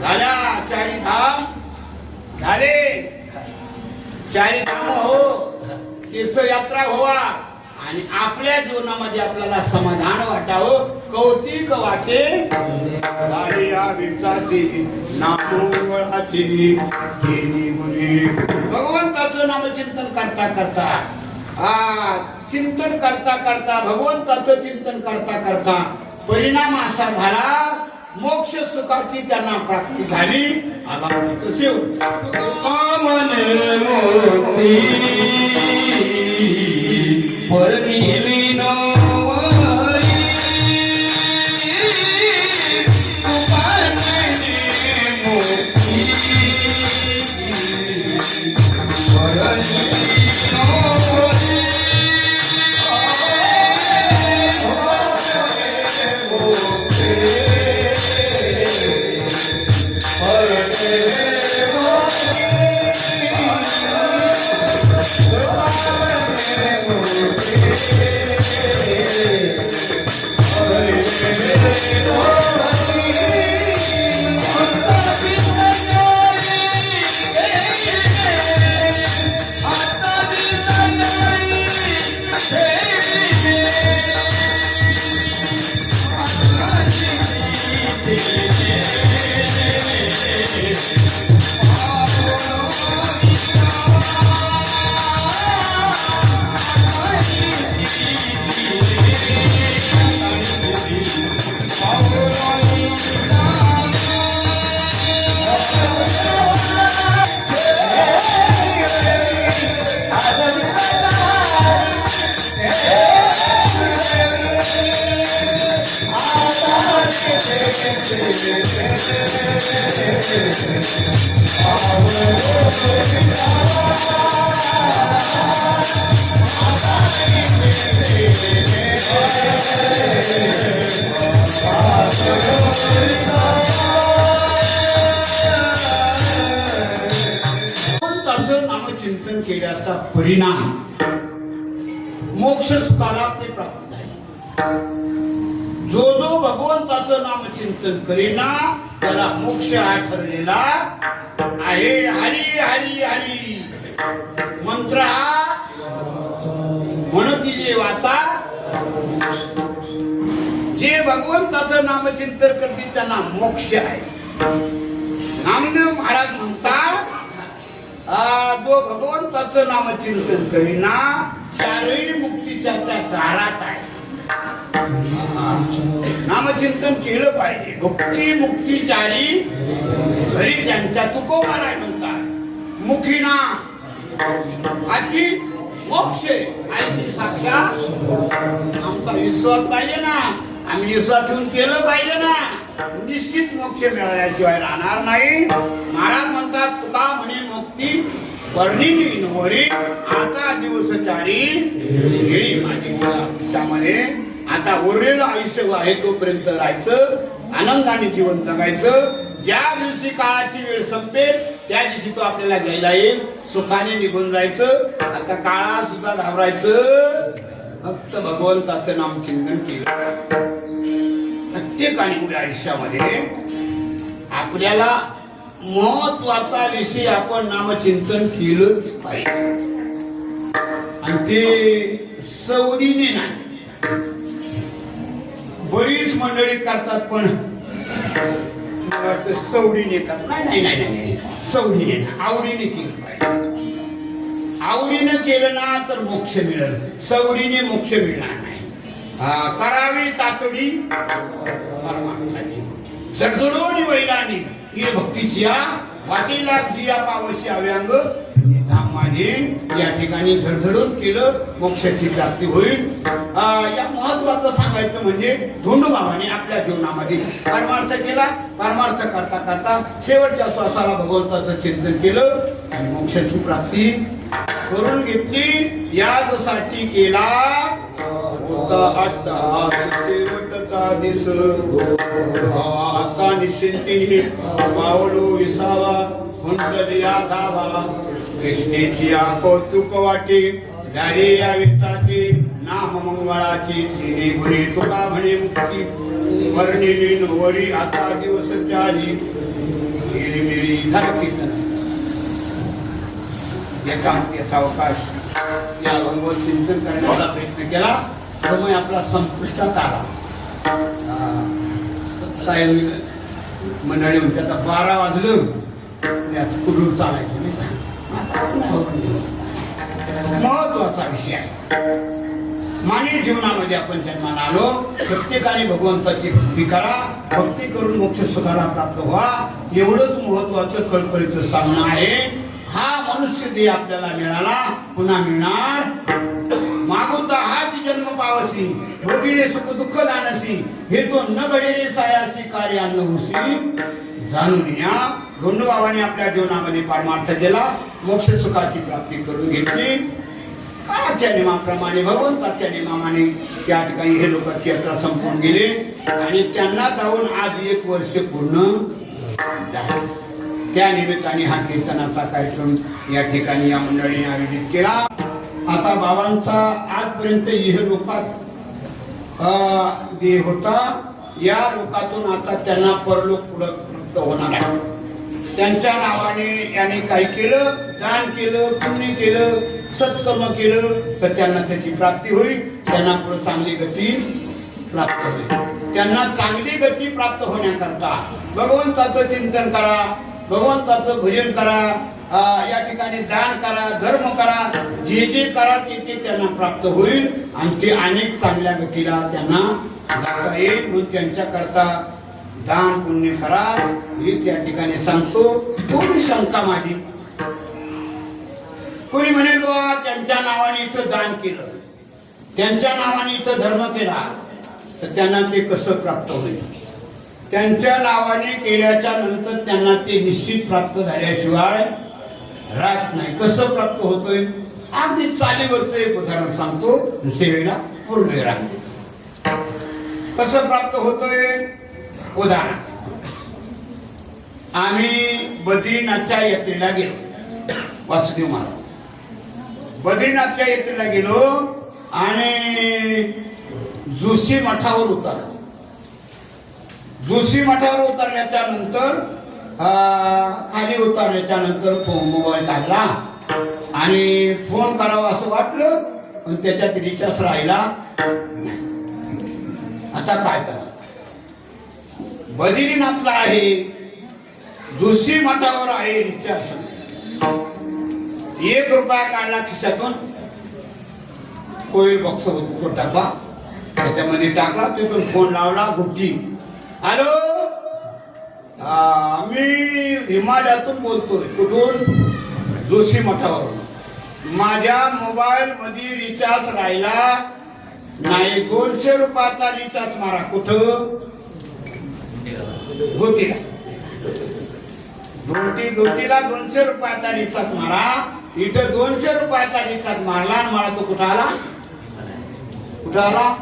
झाल्या. चारी धाम झाले. चारी धाम हो, तीर्थयात्रा व्हावा आणि आपल्या जीवनामध्ये आपल्याला समाधान वाटावं. कौतिक वाटे झाले या विचारचे नामवळाचे केली गुणे. भगवंताचं नामचिंतन करता करता चिंतन करता करता भगवंताचं चिंतन करता करता परिणाम असा झाला, मोक्ष सुखाची त्यांना प्राप्ती झाली. आता कसे होत नामचिंतन केल्याचा परिणाम मोक्ष सुखाला ते प्राप्त झाले. जो जो भगवंताचं नामचिंतन करीना त्याला मोक्ष हा ठरलेला आहे. हरी हरी हरी मंत्र हा म्हणती जे वाचा, जे भगवंताचं नामचिंतन करतील त्यांना मोक्ष आहे. नामदेव महाराज म्हणतात, जो भगवंताचं नामचिंतन करीना चारही मुक्तीच्या त्या दारात आहे. नामचिंतन केलं पाहिजे. भक्ती मुक्ती चारी घरी ज्यांच्या तुकोबाराय म्हणतात. मुखीना अति मोक्ष आयची साक्षात. आमचा विश्वास पाहिजे ना, आम्ही विश्वास ठेवून केलं पाहिजे ना, निश्चित मोक्ष मिळाल्याशिवाय राहणार नाही. महाराज म्हणतात, तुका म्हणे मुक्ती वर्णिनी नवरी आता दिवसचारी घेई माझी आयुष्यामध्ये. आता उरलेलं आयुष्य आहे तोपर्यंत राहायचं, आनंदाने जीवन जगायचं. ज्या दिवशी काळाची वेळ संपेल त्या दिवशी तो आपल्याला घ्यायला येईल. सुखाने निघून जायचं. आता काळा सुद्धा घाबरायचं, फक्त भगवंताचं नाम चिंतन केलं. प्रत्येकाने पुढे आयुष्यामध्ये आपल्याला महत्वाचा विषय आपण नामचिंतन केलंच पाहिजे. आणि ते सवडीने नाही. बरीच मंडळी करतात पण मला वाटतं सवडीने करतात. नाही नाही नाही नाही, सवडीने नाही, आवडीने केलं पाहिजे. आवडीने केलं ना तर मोक्ष मिळेल, सवडीने मोक्ष मिळणार नाही. करावी तातडी परमार्थाची झडझडून वैलानी ये भक्तीची वाटेला जिया पावशी अव्यांग धाम माझे. या ठिकाणी झडझडून केलं मोक्षाची प्राप्ती होईल. या महत्वाचं सांगायचं म्हणजे धोंडूबाबाने आपल्या जीवनामध्ये परमार्थ केला. परमार्थ करता करता शेवटच्या श्वासाला भगवंताचं चिंतन केलं आणि मोक्षाची प्राप्ती करून घेतली. यासाठी केला होता अट्टा शेवटचा दिस आता निश्चिंतीने पावलो विसावा हुंडलिया धावा कृष्णेची कौतुक वाटे झाले या विचाची नाम मंगळाची तिने गुणे तुका म्हणे मुक्ती वर्णिली नवरी आता दिवस चाली मिळी झालं कीर्तन याचा अवकाश या भगवत चिंतन करण्याचा प्रयत्न केला. समय आपला संपुष्टात आला. साहेब मंडळी म्हणते आता 12 वाजलं कुठून चालायचं नाही. महत्वाचा विषय आहे. मानवी जीवनामध्ये आपण जन्माला आलो. प्रत्येकाने भगवंताची भक्ती करा. भक्ती करून मोक्ष सुखाला प्राप्त व्हा. एवढंच महत्वाचं कळकळीचं सांगणं आहे. हा मनुष्य देह आपल्याला मिळाला, पुन्हा मिळणार मागोता हाच जन्म पावसी भोगिले सुख दुःख दानसी हे तो न घडेले सायासी कार्य अन्न होसी जाणून या. धोंडोबाबाने आपल्या जीवनामध्ये पारमार्थ केला. मोक्ष सुखाची प्राप्ती करून घेतली. काळाच्या नियमाप्रमाणे भगवंताच्या नियमाने त्या ठिकाणी हे लोकांची यात्रा संपून गेले आणि त्यांना जाऊन आज 1 वर्ष पूर्ण झाले. त्या निमित्ताने हा कीर्तनाचा कार्यक्रम या ठिकाणी या मंडळीने आयोजित केला. आता बाबांचा आजपर्यंत इहलोकात देह होता. या लोकातून आता त्यांना परलोक प्राप्त होणार आहे. त्यांच्या नावाने याने काय केलं, दान केलं, पुण्य केलं, सत्कर्म केलं तर त्यांना त्याची प्राप्ती होईल. त्यांना पुढे चांगली गती प्राप्त होईल. त्यांना चांगली गती प्राप्त होण्याकरता भगवंताचं चिंतन करा, भगवंताचं भजन करा, या ठिकाणी दान करा, धर्म करा. जे जे करा ते त्यांना प्राप्त होईल आणि ते अनेक चांगल्या गतीला त्यांना जाता येईल. म्हणून त्यांच्या करता दान पुण्य करा हे त्या ठिकाणी सांगतो. थोडी शंका माझी, कोणी म्हणेल बाबा त्यांच्या नावाने इथं दान केलं, त्यांच्या नावाने इथं धर्म केला तर त्यांना ते कसं प्राप्त होईल. त्यांच्या नावाने केल्याच्या नंतर त्यांना ते निश्चित प्राप्त झाल्याशिवाय राहत नाही. कसं प्राप्त होतोय, अगदी चालीवरचं एक उदाहरण सांगतो. सेवेला पूर्ण वेळ राहते. कसं प्राप्त होतोय उदाहरण, आम्ही बद्रीनाथच्या यात्रेला गेलो. वासुदेव महाराज बद्रीनाथच्या यात्रेला गेलो आणि जोशी मठावर उतरलो. जोशी मठावर उतरल्याच्या नंतर खाली उतरल्याच्या नंतर मोबाईल काढला आणि फोन करावा असं वाटलं पण त्याच्यात रिचार्ज राहिला नाही. आता काय करा, बद्रीनाथला आहे, जोशी मठावर आहे, रिचार्ज नाही. 1 रुपया काढला खिशातून, कोईल बॉक्स होतो टाकला, त्याच्यामध्ये टाकला, तिथून फोन लावला. गुप्ती, हॅलो, मी हिमालयातून बोलतोय. कुठून? जोशी मठावरून. माझ्या मोबाईल मध्ये रिचार्ज राहिला नाही. 200 रुपयाचा रिचार्ज मारा. कुठं? गोटीला. गोटीला 200 रुपयाचा रिचार्ज मारा. इथं 200 रुपयाचा रिचार्ज मारला आणि मला तो कुठं आला? कुठं आला?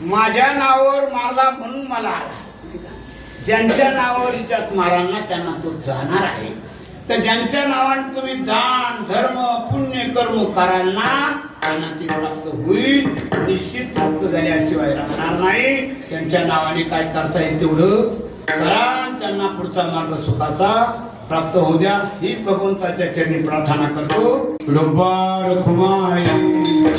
माझ्या नावावर मारला म्हणून मला आला. ज्यांच्या नावावर रिचार्ज मारांना त्यांना तो जाणार आहे. तर ज्यांच्या नावाने तुम्ही दान धर्म पुण्य कर्म कराल ना त्यांना ती प्राप्त होईल. निश्चित प्राप्त झाल्याशिवाय राहणार नाही. त्यांच्या नावाने काय करता येईल तेवढं करा. त्यांना पुढचा मार्ग सुखाचा प्राप्त होऊ द्या. ही भगवंताच्या चरणी प्रार्थना करतो. डोबार खुमाई मुक्ती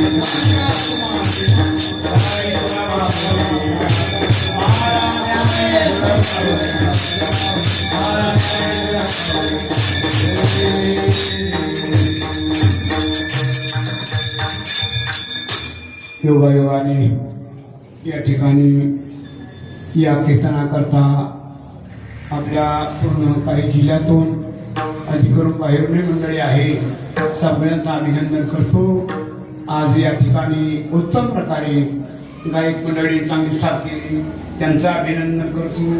योगायोगाने या ठिकाणी या कीर्तनाकरता आपल्या पूर्ण काही जिल्ह्यातून अधिकरून बाहेरूनही मंडळी आहे. सगळ्यांचं अभिनंदन करतो. आज या ठिकाणी उत्तम प्रकारे गायक मंडळी चांगली साथ केली, त्यांचं अभिनंदन करतो.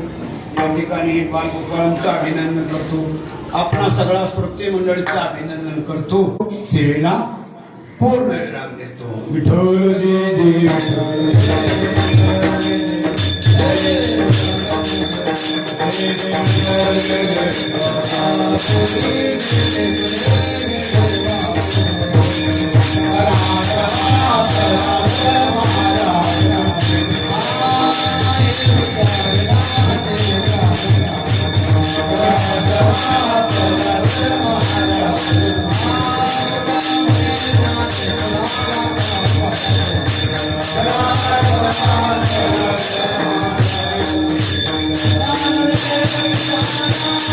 या ठिकाणी बालगोपाळांचं अभिनंदन करतो. आपणा सगळ्या श्रोते मंडळीचं अभिनंदन करतो. सेवेला पूर्ण विराम देतो. विठ्ठल जय जय Thank you.